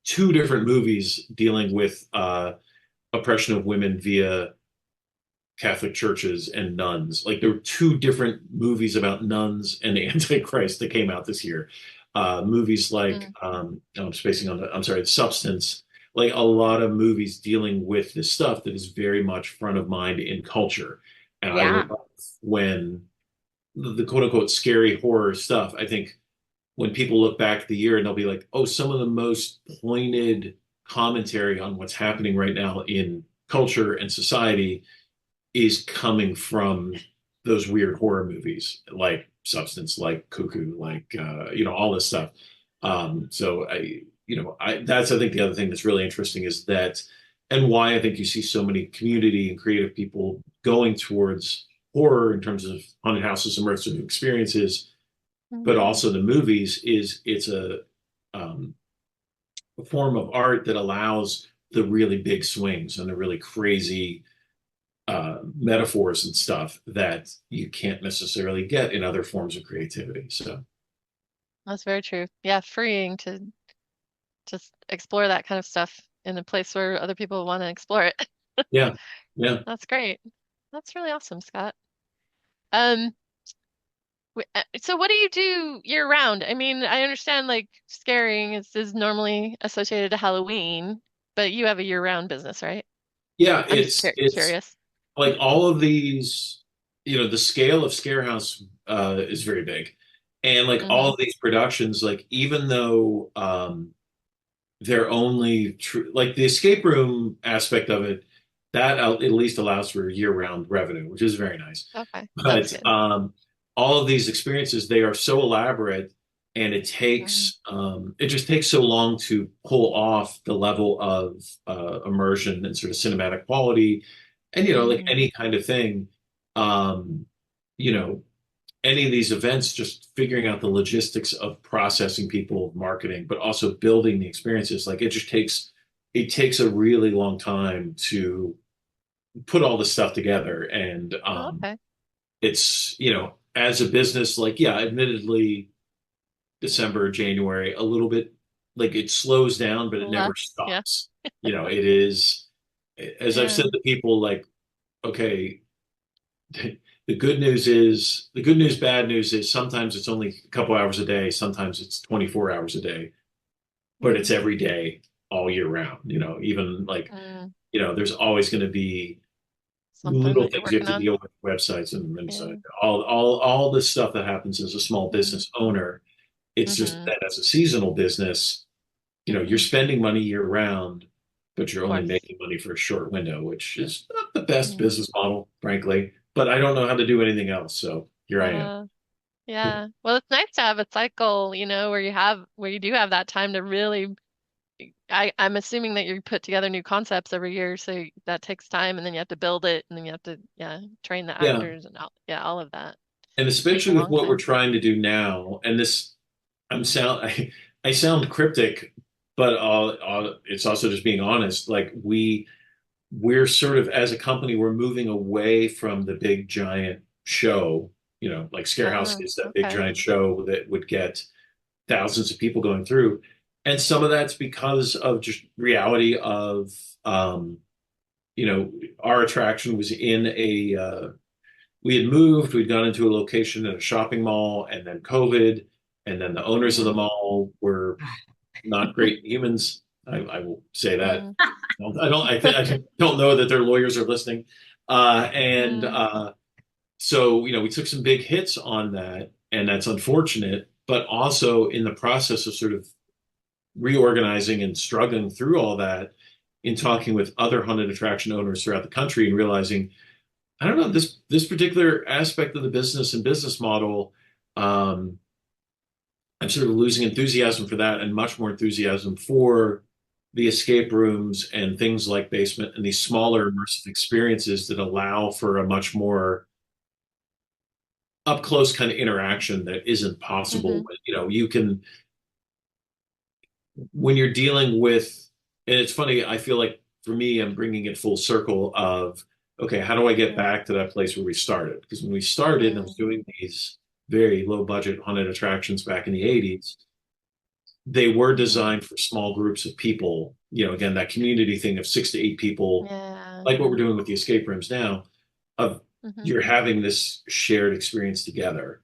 two different movies dealing with oppression of women via Catholic churches and nuns. Like there were two different movies about nuns and Antichrist that came out this year. Movies like Mm. I'm spacing on I'm sorry, Substance. Like a lot of movies dealing with this stuff that is very much front of mind in culture. And I Yeah. love when the quote unquote scary horror stuff. I think when people look back at the year and they'll be like, oh, some of the most pointed commentary on what's happening right now in culture and society is coming from those weird horror movies like Substance, like Cuckoo, like all this stuff. So that's I think the other thing that's really interesting is that, and why I think you see so many community and creative people going towards horror in terms of haunted houses, immersive experiences, but Mm. also the movies is it's um, a form of art that allows the really big swings and the really crazy metaphors and stuff that you can't necessarily get in other forms of creativity. So, That's very true. Yeah, freeing to just explore that kind of stuff in a place where other people want to explore it. yeah, yeah, That's great. That's really awesome, Scott. Um, so what do you do year round? I mean, I understand like scaring is normally associated to Halloween, but you have a year-round business, right? yeah. I'm just It's curious. like all of these, the scale of Scarehouse is very big, and like all Mm-hmm. of these productions, like even though they're only true, like the escape room aspect of it, that at least allows for year-round revenue, which is very nice. Okay, that's But good. all of these experiences, they are so elaborate, and Mm-hmm. it just takes so long to pull off the level of immersion and sort of cinematic quality, and like Mm-hmm. any kind of thing, um, you know, any of these events, just figuring out the logistics of processing people, marketing, but also building the experiences, like it takes a really long time to put all this stuff together, and Oh, okay. it's as a business, like yeah, admittedly December, January, a little bit like it slows down, but it never Less. Yeah. stops. It is, as I've said Yeah. to people, like, okay, the good news, bad news is sometimes it's only a couple hours a day, sometimes it's 24 hours a day, but it's Mm. every day all year round. Even like, Mm. there's always going to be Something little that you're things you have working to on. deal with, websites and Yeah. all this stuff that happens as a small Mm. business owner. It's just Mm-hmm. that as a seasonal business, you're Mm-hmm. spending money year round, but you're Of only course. making money for a short window, which is not the best Yeah. business model, frankly. But I don't know how to do anything else, so here I am. Uh, yeah. Well, it's nice to have a cycle, where you do have that time to really I'm assuming that you put together new concepts every year, so that takes time and then you have to build it and then you have to, yeah, train the Yeah. actors and all of that. And Takes a especially with long what we're time. trying to do now, and I sound cryptic, but it's also just being honest. Like we're sort of as a company, we're moving away from the big giant show. Like Scarehouse is that big Okay. giant show that would get thousands of people going through, and some of that's because of just reality of you know our attraction was in a we had moved, we'd gone into a location in a shopping mall, and then COVID, and then the owners of the Mm, mall were not great humans. I will say that. mm, I don't know that their lawyers are listening. And mm, so, we took some big hits on that, and that's unfortunate. But also in the process of sort of reorganizing and struggling through all that, in talking with other haunted attraction owners throughout the country and realizing I don't know this particular aspect of the business and business model. Um, I'm sort of losing enthusiasm for that, and much more enthusiasm for the escape rooms and things like basement and these smaller immersive experiences that allow for a much more up close kind of interaction that isn't possible. hmm But, you can when you're dealing with, and it's funny, I feel like for me, I'm bringing it full circle of, okay, how do I get back to that place where we started? Because when we started, and I was Mm-hmm. doing these very low budget haunted attractions back in the 80s, they were designed for small groups of people. Again, that community thing of 6 to 8 people, Yeah. like what we're doing with the escape rooms now, of Mm-hmm. you're having this shared experience together.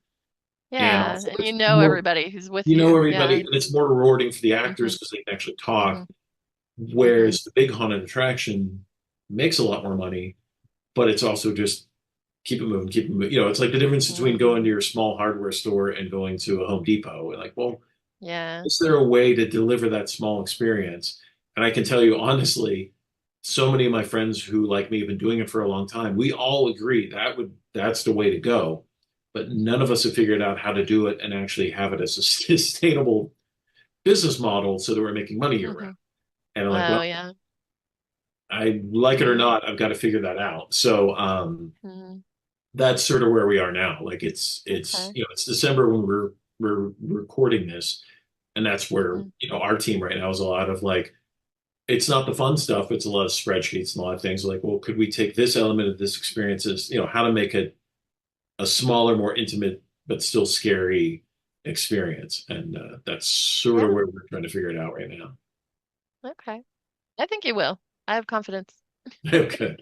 And Yeah. also And you it's know more, everybody who's with you know you. everybody, Yeah. and it's more rewarding for the Mm-hmm. actors because they can actually Mm-hmm. talk. Mm-hmm. Whereas the big haunted attraction makes a lot more money, but it's also just keep it moving, keep it moving. It's like the difference between going to Mm-hmm. your small hardware store and going to a Home Depot. And like, well, Yeah. is there a way to deliver that small experience? And I can tell you honestly, so many of my friends who, like me, have been doing it for a long time, we all agree that's the way to go. But none of us have figured out how to do it and actually have it as a sustainable business model so that we're making money year Mm-hmm. round. And I'm like, Oh, well, yeah. I like it or Mm-hmm. not, I've got to figure that out. So Mm-hmm. that's sort of where we are now. Like it's Okay. it's December when we're recording this, and that's where Mm-hmm. our team right now is a lot of like it's not the fun stuff, it's a lot of spreadsheets and a lot of things like, well, could we take this element of this experience as, how to make it a smaller, more intimate, but still scary experience. And that's sort of Yeah. where we're trying to figure it out right now. Okay. I think you will. I have confidence. Okay.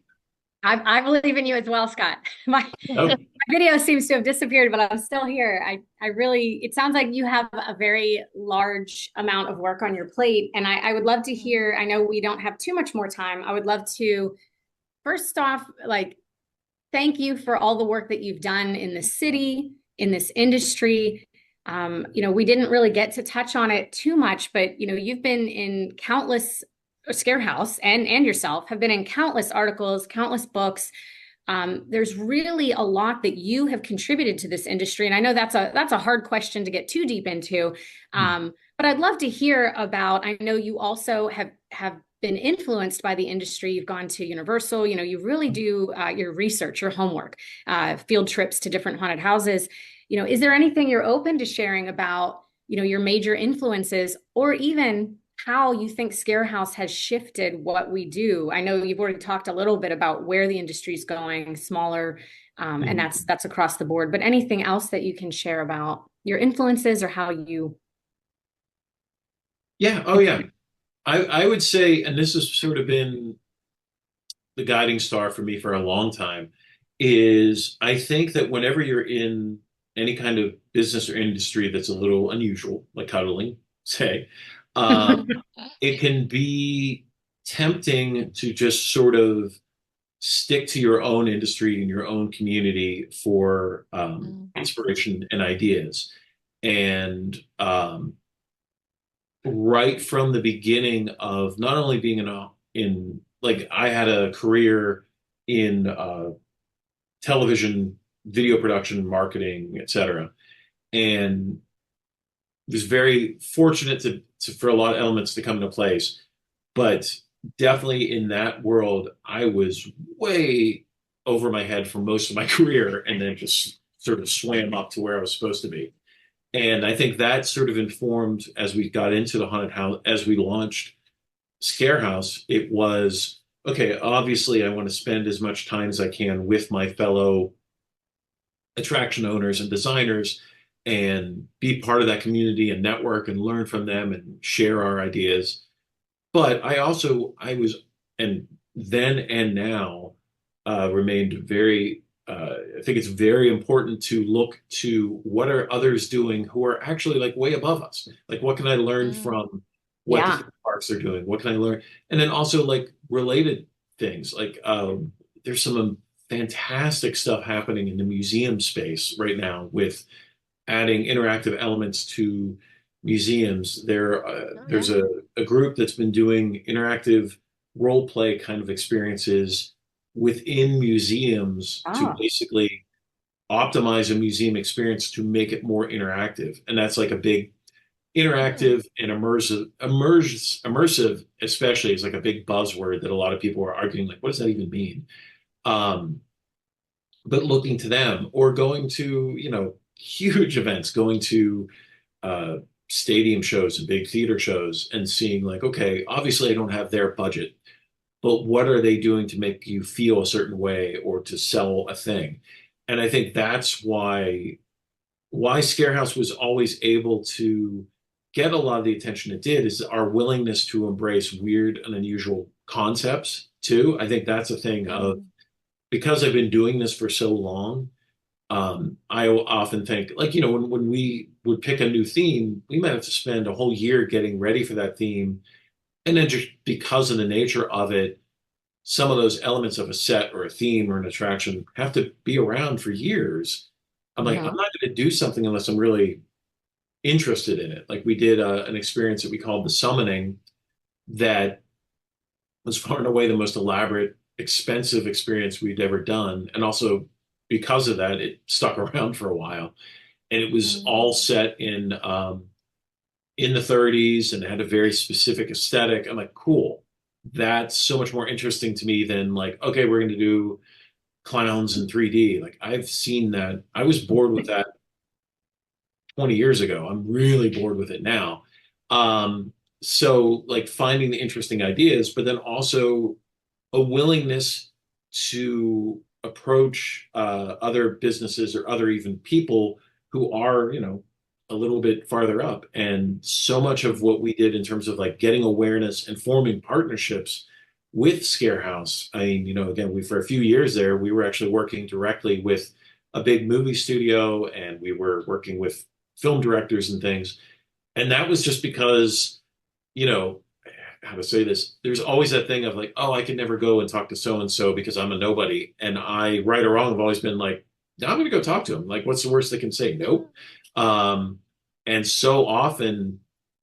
I believe in you as well, Scott. My Oh, video seems to have disappeared, but I'm still here. I really, it sounds like you have a very large amount of work on your plate. And I would love to hear, I know we don't have too much more time. I would love to, first off, like, thank you for all the work that you've done in the city, in this industry. We didn't really get to touch on it too much, but you've been in countless Scarehouse and yourself have been in countless articles, countless books. There's really a lot that you have contributed to this industry, and I know that's a hard question to get too deep into. But I'd love to hear about. I know you also have been influenced by the industry. You've gone to Universal. You really do your research, your homework, field trips to different haunted houses. Is there anything you're open to sharing about your major influences, or even how you think Scarehouse has shifted what we do? I know you've already talked a little bit about where the industry is going, smaller, and mhm. that's across the board. But anything else that you can share about your influences or how you? Yeah. Oh, yeah. I would say, and this has sort of been the guiding star for me for a long time, is I think that whenever you're in any kind of business or industry that's a little unusual, like cuddling, say, um, it can be tempting to just sort of stick to your own industry and your own community for Mm-hmm. inspiration and ideas. And right from the beginning of not only being in like I had a career in television, video production, marketing, etc., and was very fortunate for a lot of elements to come into place. But definitely in that world, I was way over my head for most of my career, and then just sort of swam up to where I was supposed to be. And I think that sort of informed as we got into the haunted house, as we launched Scarehouse, it was okay, obviously, I want to spend as much time as I can with my fellow attraction owners and designers and be part of that community and network and learn from them and share our ideas. But I was, and then and now, remained very, I think it's very important to look to what are others doing who are actually like way above us. Like, what can I learn from what the Yeah. theme parks are doing? What can I learn? And then also like related things. Like, there's some fantastic stuff happening in the museum space right now with adding interactive elements to museums. Oh, There's yeah. a group that's been doing interactive role play kind of experiences within museums to Oh. basically optimize a museum experience to make it more interactive. And that's like a big Mm. interactive and immersive especially is like a big buzzword that a lot of people are arguing like, what does that even mean? Um, but looking to them or going to, huge events, going to uh, stadium shows and big theater shows and seeing like, okay, obviously I don't have their budget, but what are they doing to make you feel a certain way or to sell a thing? And I think that's why Scarehouse was always able to get a lot of the attention it did is our willingness to embrace weird and unusual concepts too. I think that's a thing of Mm. because I've been doing this for so long, I often think like, when we would pick a new theme, we might have to spend a whole year getting ready for that theme. And then just because of the nature of it, some of those elements of a set or a theme or an attraction have to be around for years. I'm like, I'm Mhm. not going to do something unless I'm really interested in it. Like we did an experience that we called the summoning that was far and away the most elaborate, expensive experience we'd ever done. And also because of that, it stuck around for a while. And it was Mm. all set in the 30s and it had a very specific aesthetic. I'm like, cool. That's so much more interesting to me than like, okay, we're going to do clowns in 3D. Like I've seen that. I was bored with that 20 years ago. I'm really bored with it now. Um, so like finding the interesting ideas, but then also a willingness to approach other businesses or other even people who are, a little bit farther up. And so much of what we did in terms of like getting awareness and forming partnerships with Scarehouse. I mean, again, we for a few years there, we were actually working directly with a big movie studio and we were working with film directors and things. And that was just because, you know, how to say this, there's always that thing of like, oh, I can never go and talk to so and so because I'm a nobody. And I, right or wrong, have always been like, no, I'm going to go talk to him. Like, what's the worst they can say? Nope. Um, and so often,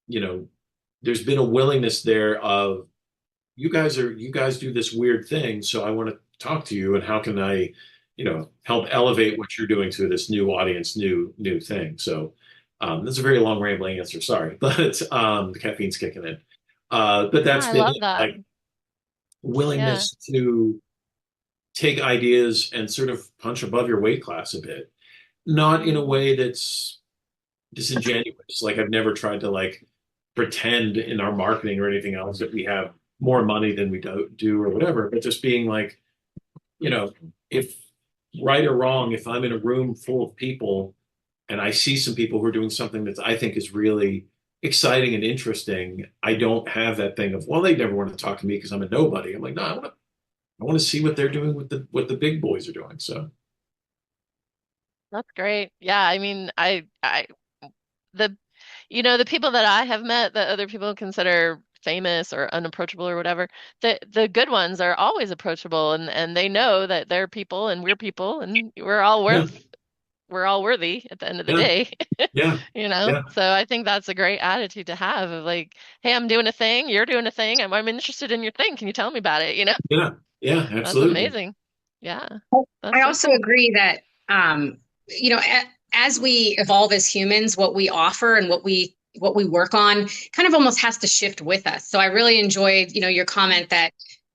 you know, there's been a willingness there of you guys do this weird thing, so I want to talk to you and how can I, help elevate what you're doing to this new audience, new thing. So that's a very long rambling answer, sorry, but the caffeine's kicking in. But No, that's I been love it, that. like Yeah. willingness to take ideas and sort of punch above your weight class a bit, not in a Mm. way that's disingenuous. Like I've never tried to like pretend in our marketing or anything else that we have more money than we do or whatever, but just being like, if right or wrong, if I'm in a room full of people and I see some people who are doing something that I think is really exciting and interesting, I don't have that thing of, well, they never want to talk to me because I'm a nobody. I'm like, no, I want to see what they're doing with the big boys are doing. So That's great. Yeah, I mean, the, the people that I have met that other people consider famous or unapproachable or whatever, the good ones are always approachable and they know that they're people and yeah, we're all worthy at the end of the yeah, day, yeah, yeah, So I think that's a great attitude to have of like, hey, I'm doing a thing, you're doing a thing, I'm interested in your thing. Can you tell me about it? yeah, yeah, That's absolutely. amazing. Yeah, I that's so also cool. agree that, as we evolve as humans, what we offer and what we work on kind of almost has to shift with us. So I really enjoyed, your comment that,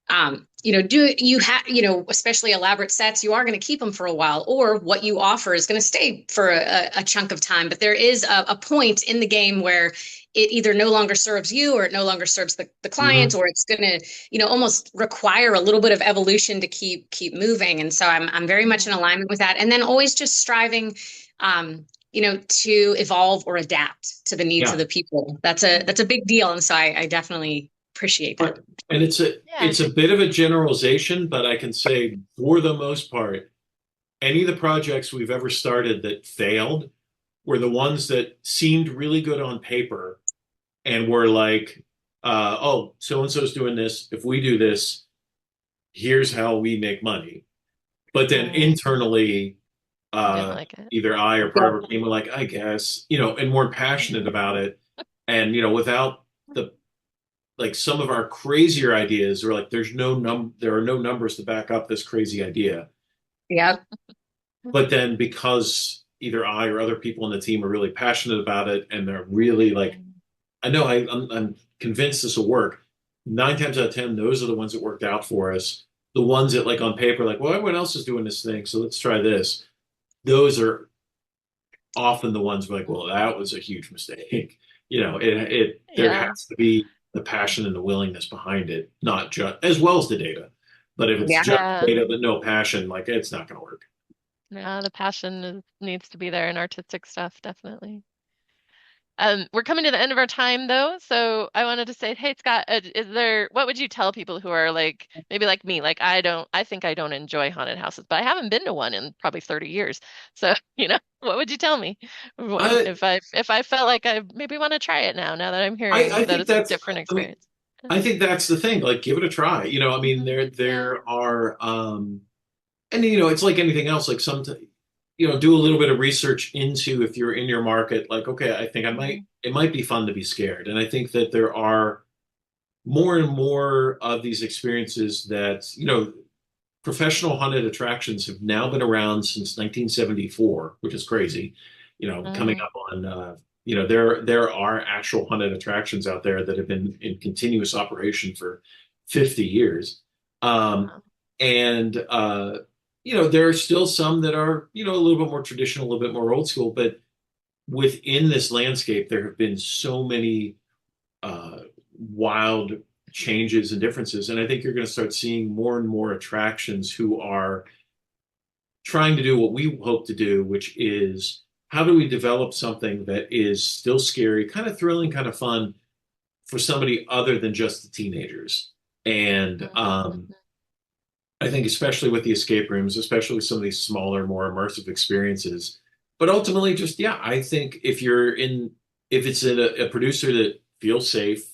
do you have, especially elaborate sets, you are going to keep them for a while, or what you offer is going to stay for a chunk of time. But there is a point in the game where it either no longer serves you or it no longer serves the client, Hmm. or it's going to, almost require a little bit of evolution to keep moving. And so I'm very much in Mhm. alignment with that. And then always just striving, to evolve or adapt to the needs of Yeah. the people. That's a big deal. And so I definitely appreciate Right. that. And it's a Yeah. it's a bit of a generalization, but I can say for the most part, any of the projects we've ever started that failed were the ones that seemed really good on paper and were like, oh, so and so's doing this. If we do this, here's how we make money. But then Mm, internally, I didn't uh, like it. either I or part of our team were like, I guess, and more passionate about it. And, without the like some of our crazier ideas are like there are no numbers to back up this crazy idea. Yeah. But then because either I or other people in the team are really passionate about it and they're really like, Mm. I know I'm convinced this will work. 9 times out of 10, those are the ones that worked out for us. The ones that like on paper, like, well, everyone else is doing this thing, so let's try this. Those are often the ones where like, well, that was a huge mistake. There Yeah. has to be the passion and the willingness behind it, not just as well as the data. But if it's Yeah. just Yeah. data but no passion, like it's not going to work. Yeah, the passion needs to be there in artistic stuff, definitely. We're coming to the end of our time though, so I wanted to say, hey Scott, what would you tell people who are like maybe like me, like I think I don't enjoy haunted houses, but I haven't been to one in probably 30 years. So, what would you tell me I if I felt like I maybe want to try it now that I'm hearing I that think it's a that's different I mean experience? I think that's the thing. Like, give it a try. I mean, Hmm. Yeah. there are, and it's like anything else. Like, do a little bit of research into if you're in your market. Like, okay, I think Hmm. it might be fun to be scared. And I think that there are more and more of these experiences that, professional haunted attractions have now been around since 1974, which is crazy. Coming Hmm. up on, there are actual haunted attractions out there that have been in continuous operation for 50 years. Um, Wow. and there are still some that are, a little bit more traditional, a little bit more old school, but within this landscape, there have been so many uh, wild changes and differences. And I think you're going to start seeing more and more attractions who are trying to do what we hope to do, which is how do we develop something that is still scary, kind of thrilling, kind of fun for somebody other than just the teenagers. And Hmm. I think especially with the escape rooms, especially with some of these smaller, more immersive experiences, but ultimately just, yeah, I think if it's a producer that feels safe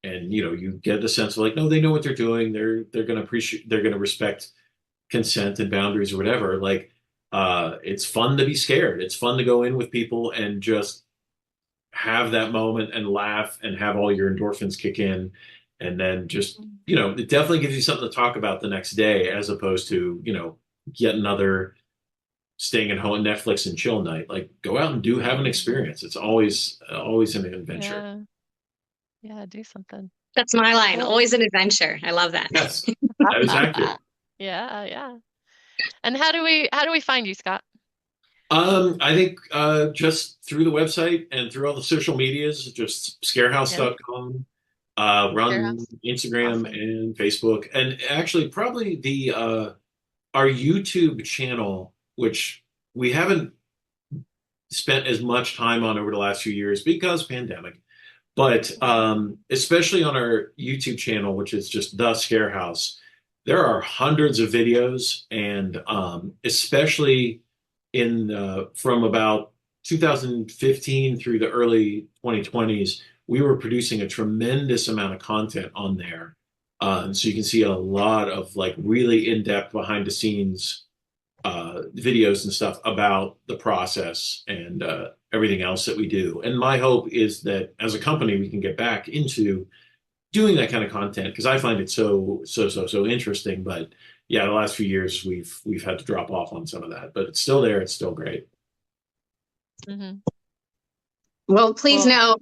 and, you get the sense of like, no, they know what they're doing. They're going to they're going to respect consent and boundaries or whatever. Like, it's fun to be scared. It's fun to go in with people and just have that moment and laugh and have all your endorphins kick in. And then just, it definitely gives you something to talk about the next day as opposed to, yet another staying at home Netflix and chill night. Like go out and have an experience. It's always an adventure. Yeah. Yeah, do something. That's my line. Cool. Always an adventure. I love that. Yes, that is accurate. Yeah, yeah. And how do we find you, Scott? I think just through the website and through all the social medias, just Yeah, scarehouse.com, run Scarehouse. Instagram Awesome. and Facebook, and actually probably the our YouTube channel, which we haven't spent as much time on over the last few years because pandemic. But especially on our YouTube channel, which is just the Scarehouse, there are hundreds of videos, and especially in from about 2015 through the early 2020s, we were producing a tremendous amount of content on there. So you can see a lot of like really in-depth behind the scenes videos and stuff about the process and everything else that we do. And my hope is that as a company, we can get back into doing that kind of content because I find it so interesting. But yeah, the last few years we've had to drop off on some of that, but it's still there. It's still great. Hmm. Well, please Cool. know,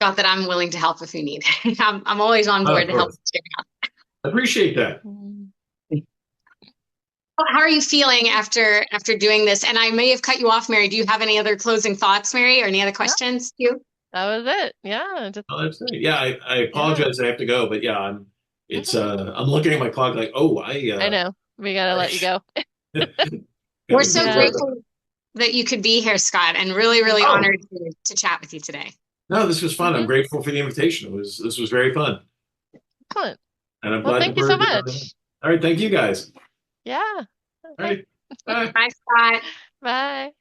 Scott, that I'm willing to help if you need. I'm always on Oh, board of to help. course. I appreciate that. Mhm. How are you feeling after doing this? And I may have cut you off, Mary. Do you have any other closing thoughts, Mary, or any other No, questions? You? that was it. Yeah, just Oh, that's great. Yeah, I yeah. apologize. I have to go, but yeah, Hmm. I'm looking at my clock like, oh, I know. We gotta let you go. We're gotta so Yeah. enjoy that. grateful that you could be here, Scott, and really, really Hmm. Oh, honored to chat with you today. no, this was fun. I'm Hmm. grateful for the invitation. This was very fun. Excellent. And I'm Well, glad thank that you so we're all much. right. Thank you guys. Yeah. All Okay. right. Bye. Bye, Scott. Bye.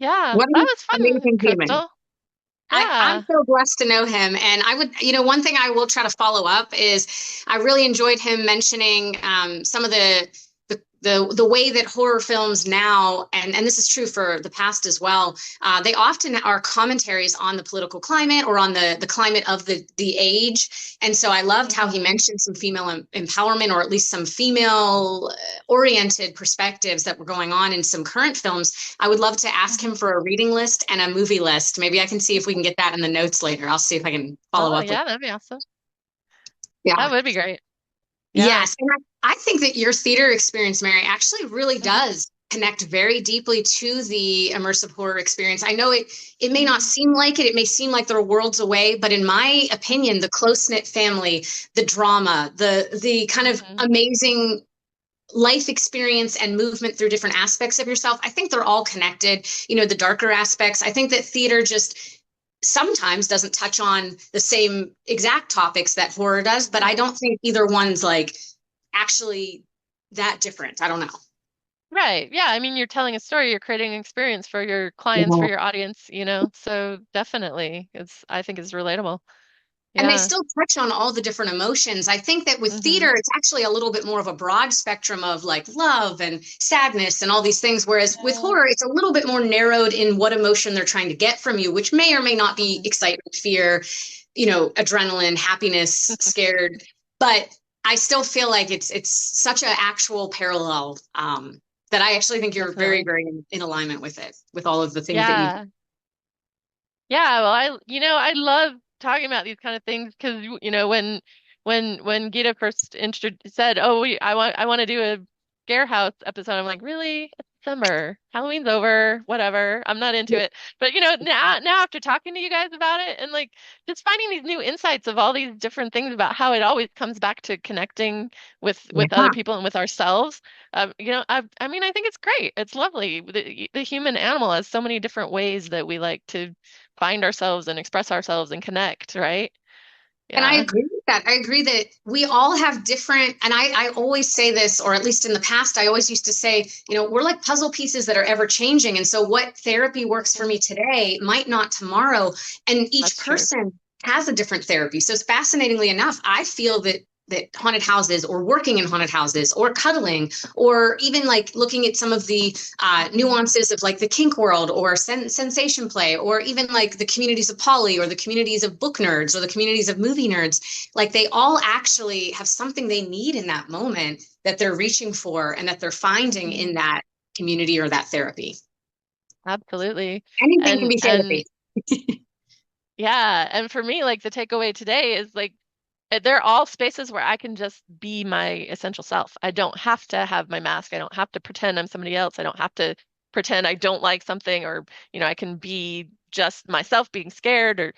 Yeah, What that an was fun, amazing human. Crystal. I'm Yeah. so blessed to know him. And I would, one thing I will try to follow up is I really enjoyed him mentioning some of the way that horror films now, and this is true for the past as well, they often are commentaries on the political climate or on the climate of the age. And so I loved how he Hmm. mentioned some female empowerment, or at least some female oriented perspectives that were going on in some current films. I would love to ask him Hmm. for a reading list and a movie list. Maybe I can see if we can get that in the notes later. I'll see if I can follow Oh, up with. yeah, that'd be awesome. That Yeah. would be great. Yeah. Yes. And I think that your theater experience, Mary, actually really Hmm. does connect very deeply to the immersive horror experience. I know it may not seem like it. It may seem like they're worlds away, but in my opinion, the close-knit family, the drama, the kind of amazing life experience and movement through different aspects of yourself, I think they're all connected. You know, the darker aspects. I think that theater just sometimes doesn't touch on the same exact topics that horror does, but I don't think either one's like actually that different. I don't know. Right. Yeah. I mean, you're telling a story, you're creating an experience for your clients, for your audience, so definitely I think it's relatable. And they Yeah. still touch on all the different emotions. I think that with theater, it's actually a little bit more of a broad spectrum of like love and sadness and all these things. Whereas with horror, it's a little bit more narrowed in what emotion they're trying to get from you, which may or may not be excitement, fear, adrenaline, happiness, scared. But I still feel like it's such an actual parallel that I actually think you're very, very in alignment with it, with all of the things that you. Yeah. Well, I love talking about these kind of things because, when Gita first said, "Oh, I want to do a Scarehouse episode," I'm like, "Really? It's summer. Halloween's over. Whatever. I'm not into it." But now after talking to you guys about it and like just finding these new insights of all these different things about how it always comes back to connecting with other people and with ourselves. I mean, I think it's great. It's lovely. The human animal has so many different ways that we like to find ourselves and express ourselves and connect, right? And I Yeah. agree with that. I agree that we all have different, and I always say this, or at least in the past, I always used to say, we're like puzzle pieces that are ever changing. And so what therapy works for me today might not tomorrow. And each That's true. person has a different therapy. So it's fascinatingly enough, I feel that haunted houses or working in haunted houses or cuddling or even like looking at some of the nuances of like the kink world or sensation play or even like the communities of poly or the communities of book nerds or the communities of movie nerds, like they all actually have something they need in that moment that they're reaching for and that they're finding in that community or that therapy. Absolutely. Anything can And be therapy. yeah, and for me, like the takeaway today is like they're all spaces where I can just be my essential self. I don't have to have my mask. I don't have to pretend I'm somebody else. I don't have to pretend I don't like something or, I can be just myself being scared or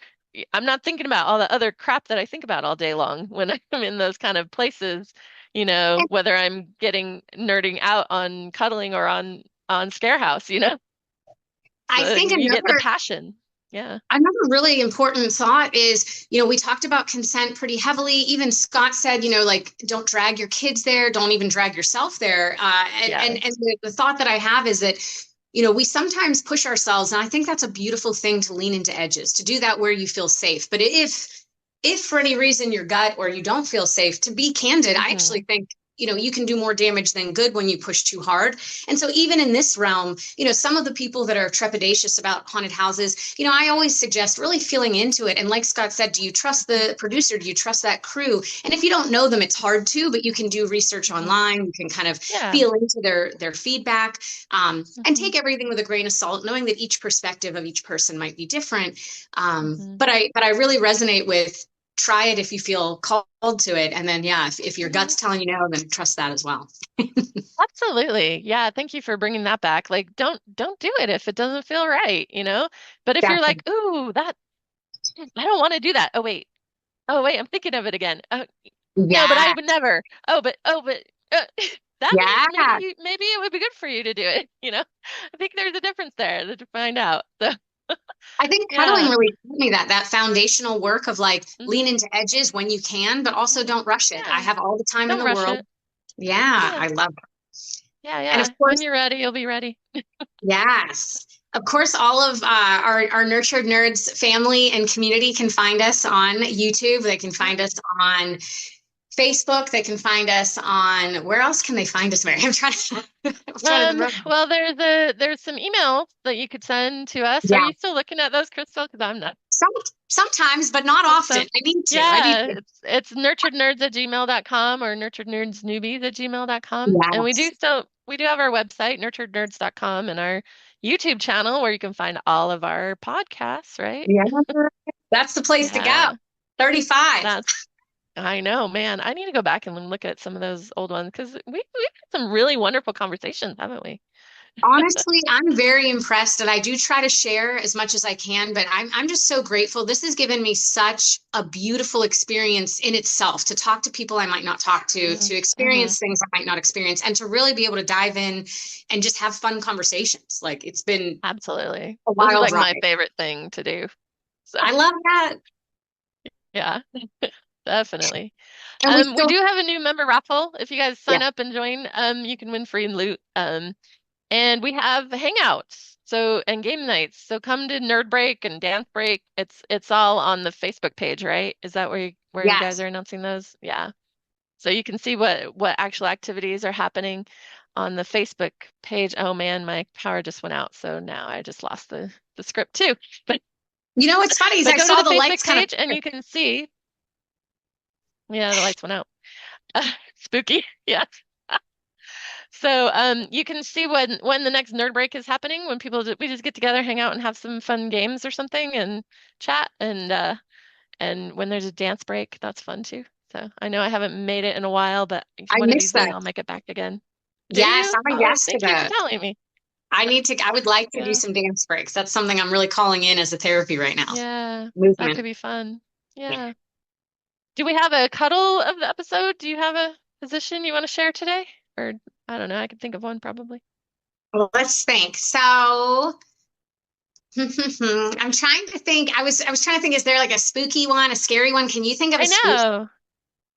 I'm not thinking about all the other crap that I think about all day long when I'm in those kind of places, whether I'm getting nerding out on cuddling or on Scarehouse. I think You get the another passion. Yeah. Another really important thought is, we talked about consent pretty heavily. Even Scott said, like, don't drag your kids there. Don't even drag yourself there. And the thought that I have is that, we sometimes push ourselves. And I think that's a beautiful thing to lean into edges, to do that where you feel safe. But if for any reason your gut or you don't feel safe, to be candid, I actually think you can do more damage than good when you push too hard. And so even in this realm, some of the people that are trepidatious about haunted houses, I always suggest really feeling into it. And like Scott said, do you trust the producer? Do you trust that crew? And if you don't know them, it's hard to, but you can do research online. You can kind of feel into their feedback and take everything with a grain of salt, knowing that each perspective of each person might be different. But I really resonate with try it if you feel called to it. And then, if your gut's telling you no, then trust that as well. Absolutely. Yeah. Thank you for bringing that back. Like, don't do it if it doesn't feel right, But if you're like, ooh, I don't want to do that. Oh, wait, I'm thinking of it again. No, but I would never. That means maybe it would be good for you to do it. I think there's a difference there to find out. So. I think cuddling really taught me that foundational work of like lean into edges when you can, but also don't rush it. I have all the time in the world. I love it. Yeah. And of course, when you're ready, you'll be ready. Yes. Of course, all of our Nurtured Nerds family and community can find us on YouTube. They can find us on Facebook. They can find us on, where else can they find us, Mary? I'm trying to well, there's some emails that you could send to us. Are you still looking at those, Crystal? Because I'm not. Sometimes, but not often. I need to. Yeah, it's nurturednerds@gmail.com or nurturednerdsnewbies@gmail.com. And we do have our website, nurturednerds.com, and our YouTube channel where you can find all of our podcasts, right? Yeah, that's the place to go. 35. I know, man. I need to go back and look at some of those old ones because we've had some really wonderful conversations, haven't we? Honestly, I'm very impressed, and I do try to share as much as I can, but I'm just so grateful. This has given me such a beautiful experience in itself to talk to people I might not talk to Mm-hmm. experience things I might not experience, and to really be able to dive in and just have fun conversations. Like it's been Absolutely. a This is wild like my ride. favorite thing to do. So, I love that. yeah, definitely. And we We still, do have a new member raffle. If you guys yeah. sign up and join, you can win free loot. And we have hangouts. So and game nights. So come to Nerd Break and Dance Break. It's all on the Facebook page, right? Is that where you guys Yes. are announcing those? Yeah. So you can see what actual activities are happening on the Facebook page. Oh man, my power just went out. So now I just lost the script too. But You know what's funny is but I go to saw the the lights Facebook kind of, page and you can see. Yeah, the lights went out. Spooky. Yeah. So you can see when the next nerd break is happening, when we just get together, hang out, and have some fun games or something, and chat. And when there's a dance break, that's fun too. So I know I haven't made it in a while, but I one of these missed days that. I'll make it back again. Do Yes, you? I'm a Oh, yes to thank you for that. telling me. I would like to do Yeah, some dance breaks. That's something I'm really calling in as a therapy right now. yeah, that could Movement. be fun. Yeah. Do we have a cuddle of the episode? Do you have a position you want to share today? Or I don't know, I could think of one probably. Well, let's think. So I'm trying to think. I was trying to think, is there like a spooky one, a scary one? Can you think of a I spooky? know.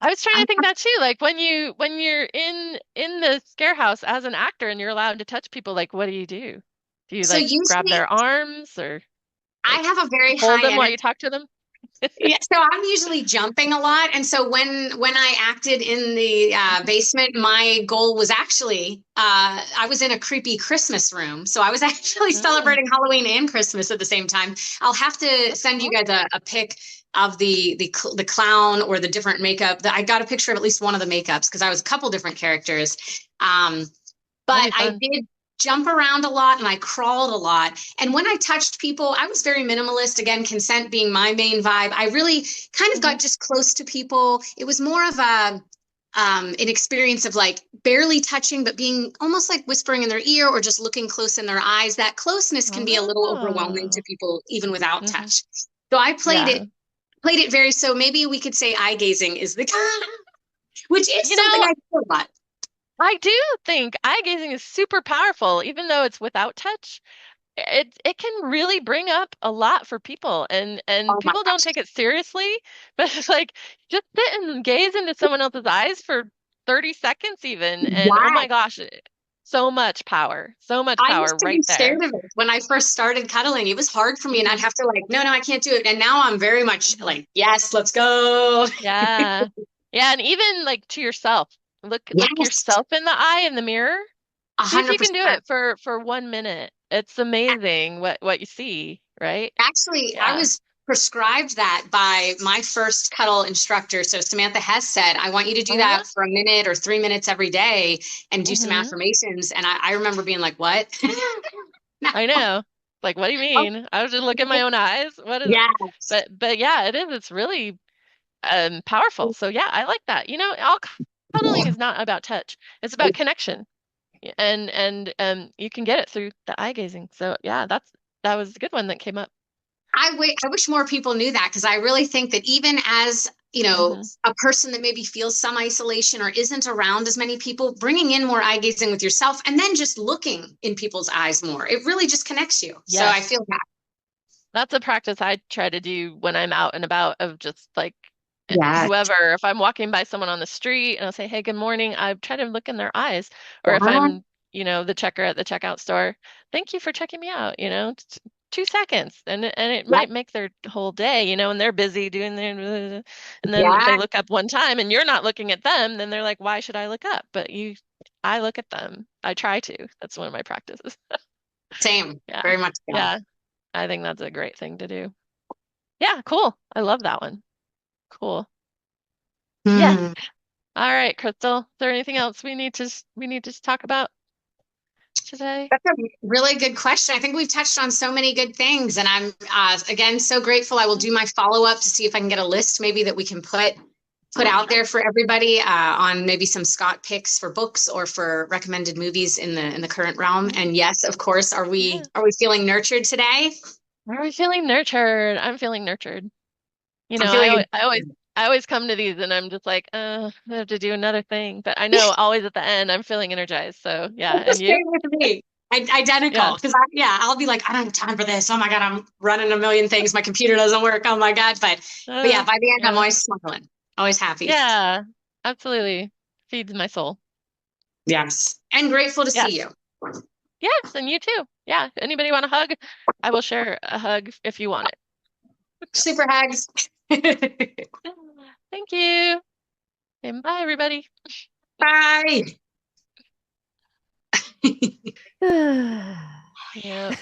I was trying I'm, to think that too. Like when you're in the scare house as an actor and you're allowed to touch people, like what do you do? Do you so like grab usually their arms or I like have a very hold high them while energy. you talk to them? Yeah, so I'm usually jumping a lot, and so when I acted in the basement, my goal was actually I was in a creepy Christmas room, so I was actually Mm. celebrating Halloween and Christmas at the same time. I'll have to That's send you cool. guys a pic of the clown or the different makeup. I got a picture of at least one of the makeups because I was a couple different characters. Um, That'd but be I fun. did jump around a lot and I crawled a lot. And when I touched people, I was very minimalist. Again, consent being my main vibe. I really kind of Hmm. got just close to people. It was more of an experience of like barely touching, but being almost like whispering in their ear or just looking close in their eyes. That closeness can be a little overwhelming to Oh. people even without Hmm. touch. So I Yeah. played it very, so maybe we could say eye gazing is the which is You something know, I do a lot. I do think eye gazing is super powerful, even though it's without touch. It can really bring up a lot for people and Oh my people don't gosh. take it seriously, but it's like just sit and gaze into someone else's eyes for 30 seconds even and oh Yeah. my gosh, so much power. So much I power used to be right there. scared of it when I first started cuddling. It was hard for me, and I'd Hmm. have to like, no, no, I can't do it. And now I'm very much Hmm. like, yes, let's go. Yeah. Yeah, and even like to yourself. Look Yes, yourself in the eye in the mirror. See if you can do 100%. it for 1 minute. It's amazing what you see, right? Actually, I Yeah. was prescribed that by my first cuddle instructor. So Samantha has said, I want you to do Oh yeah. that for a minute or 3 minutes every day and do some Hmm. affirmations. And I remember being like, what? No. I know. Like, what do you mean? I was just looking at my own eyes. What is it? Yes. But yeah, it is. It's really powerful. So yeah, I like that. You know, all cuddling is not about touch. It's about connection. And you can get it through the eye gazing. So yeah, that was a good one that came up. I wish more people knew that because I really think that even as, Hmm. a person that maybe feels some isolation or isn't around as many people, bringing in more eye gazing with yourself and then just looking in people's eyes more, it really just connects you. So I Yes. feel that. That's a practice I try to do when I'm out and about of just like Yeah. whoever, if I'm walking by someone on the street and I'll say, "Hey, good morning," I try to look in their eyes. Or if Yeah. I'm, the checker at the checkout store, "Thank you for checking me out," 2 seconds. And it Yeah. might make their whole day, and they're busy doing their and then Yeah. they look up one time and you're not looking at them, then they're like, "Why should I look up?" But I look at them. I try to. That's one of my practices. Same. Yeah. Very much so. Yeah. I think that's a great thing to do. Yeah, cool. I love that one. Cool. Yes. Hmm. All right, Crystal. Is there anything else we need to talk about today? That's a really good question. I think we've touched on so many good things, and I'm again so grateful. I will do my follow up to see if I can get a list maybe that we can put put out there for everybody on maybe some Scott picks for books or for recommended movies in the current realm. And yes, of course, are we feeling nurtured today? Are we feeling nurtured? I'm feeling nurtured. You I'm know, feeling I always come to these and I'm just like, I have to do another thing. But I know always at the end I'm feeling energized. So yeah, the and you? same with me. Identical. Yeah. Because I'll be like, I don't have time for this. Oh my God, I'm running a million things. My computer doesn't work. Oh my God. But yeah, by the end, I'm Yeah. always smiling, always happy. Yeah, absolutely. Feeds my soul. Yes. And grateful to Yes. see you. Yes, and you too. Yeah. Anybody want a hug? I will share a hug if you want it. Super hugs. Thank you. And bye, everybody. Bye. Yeah.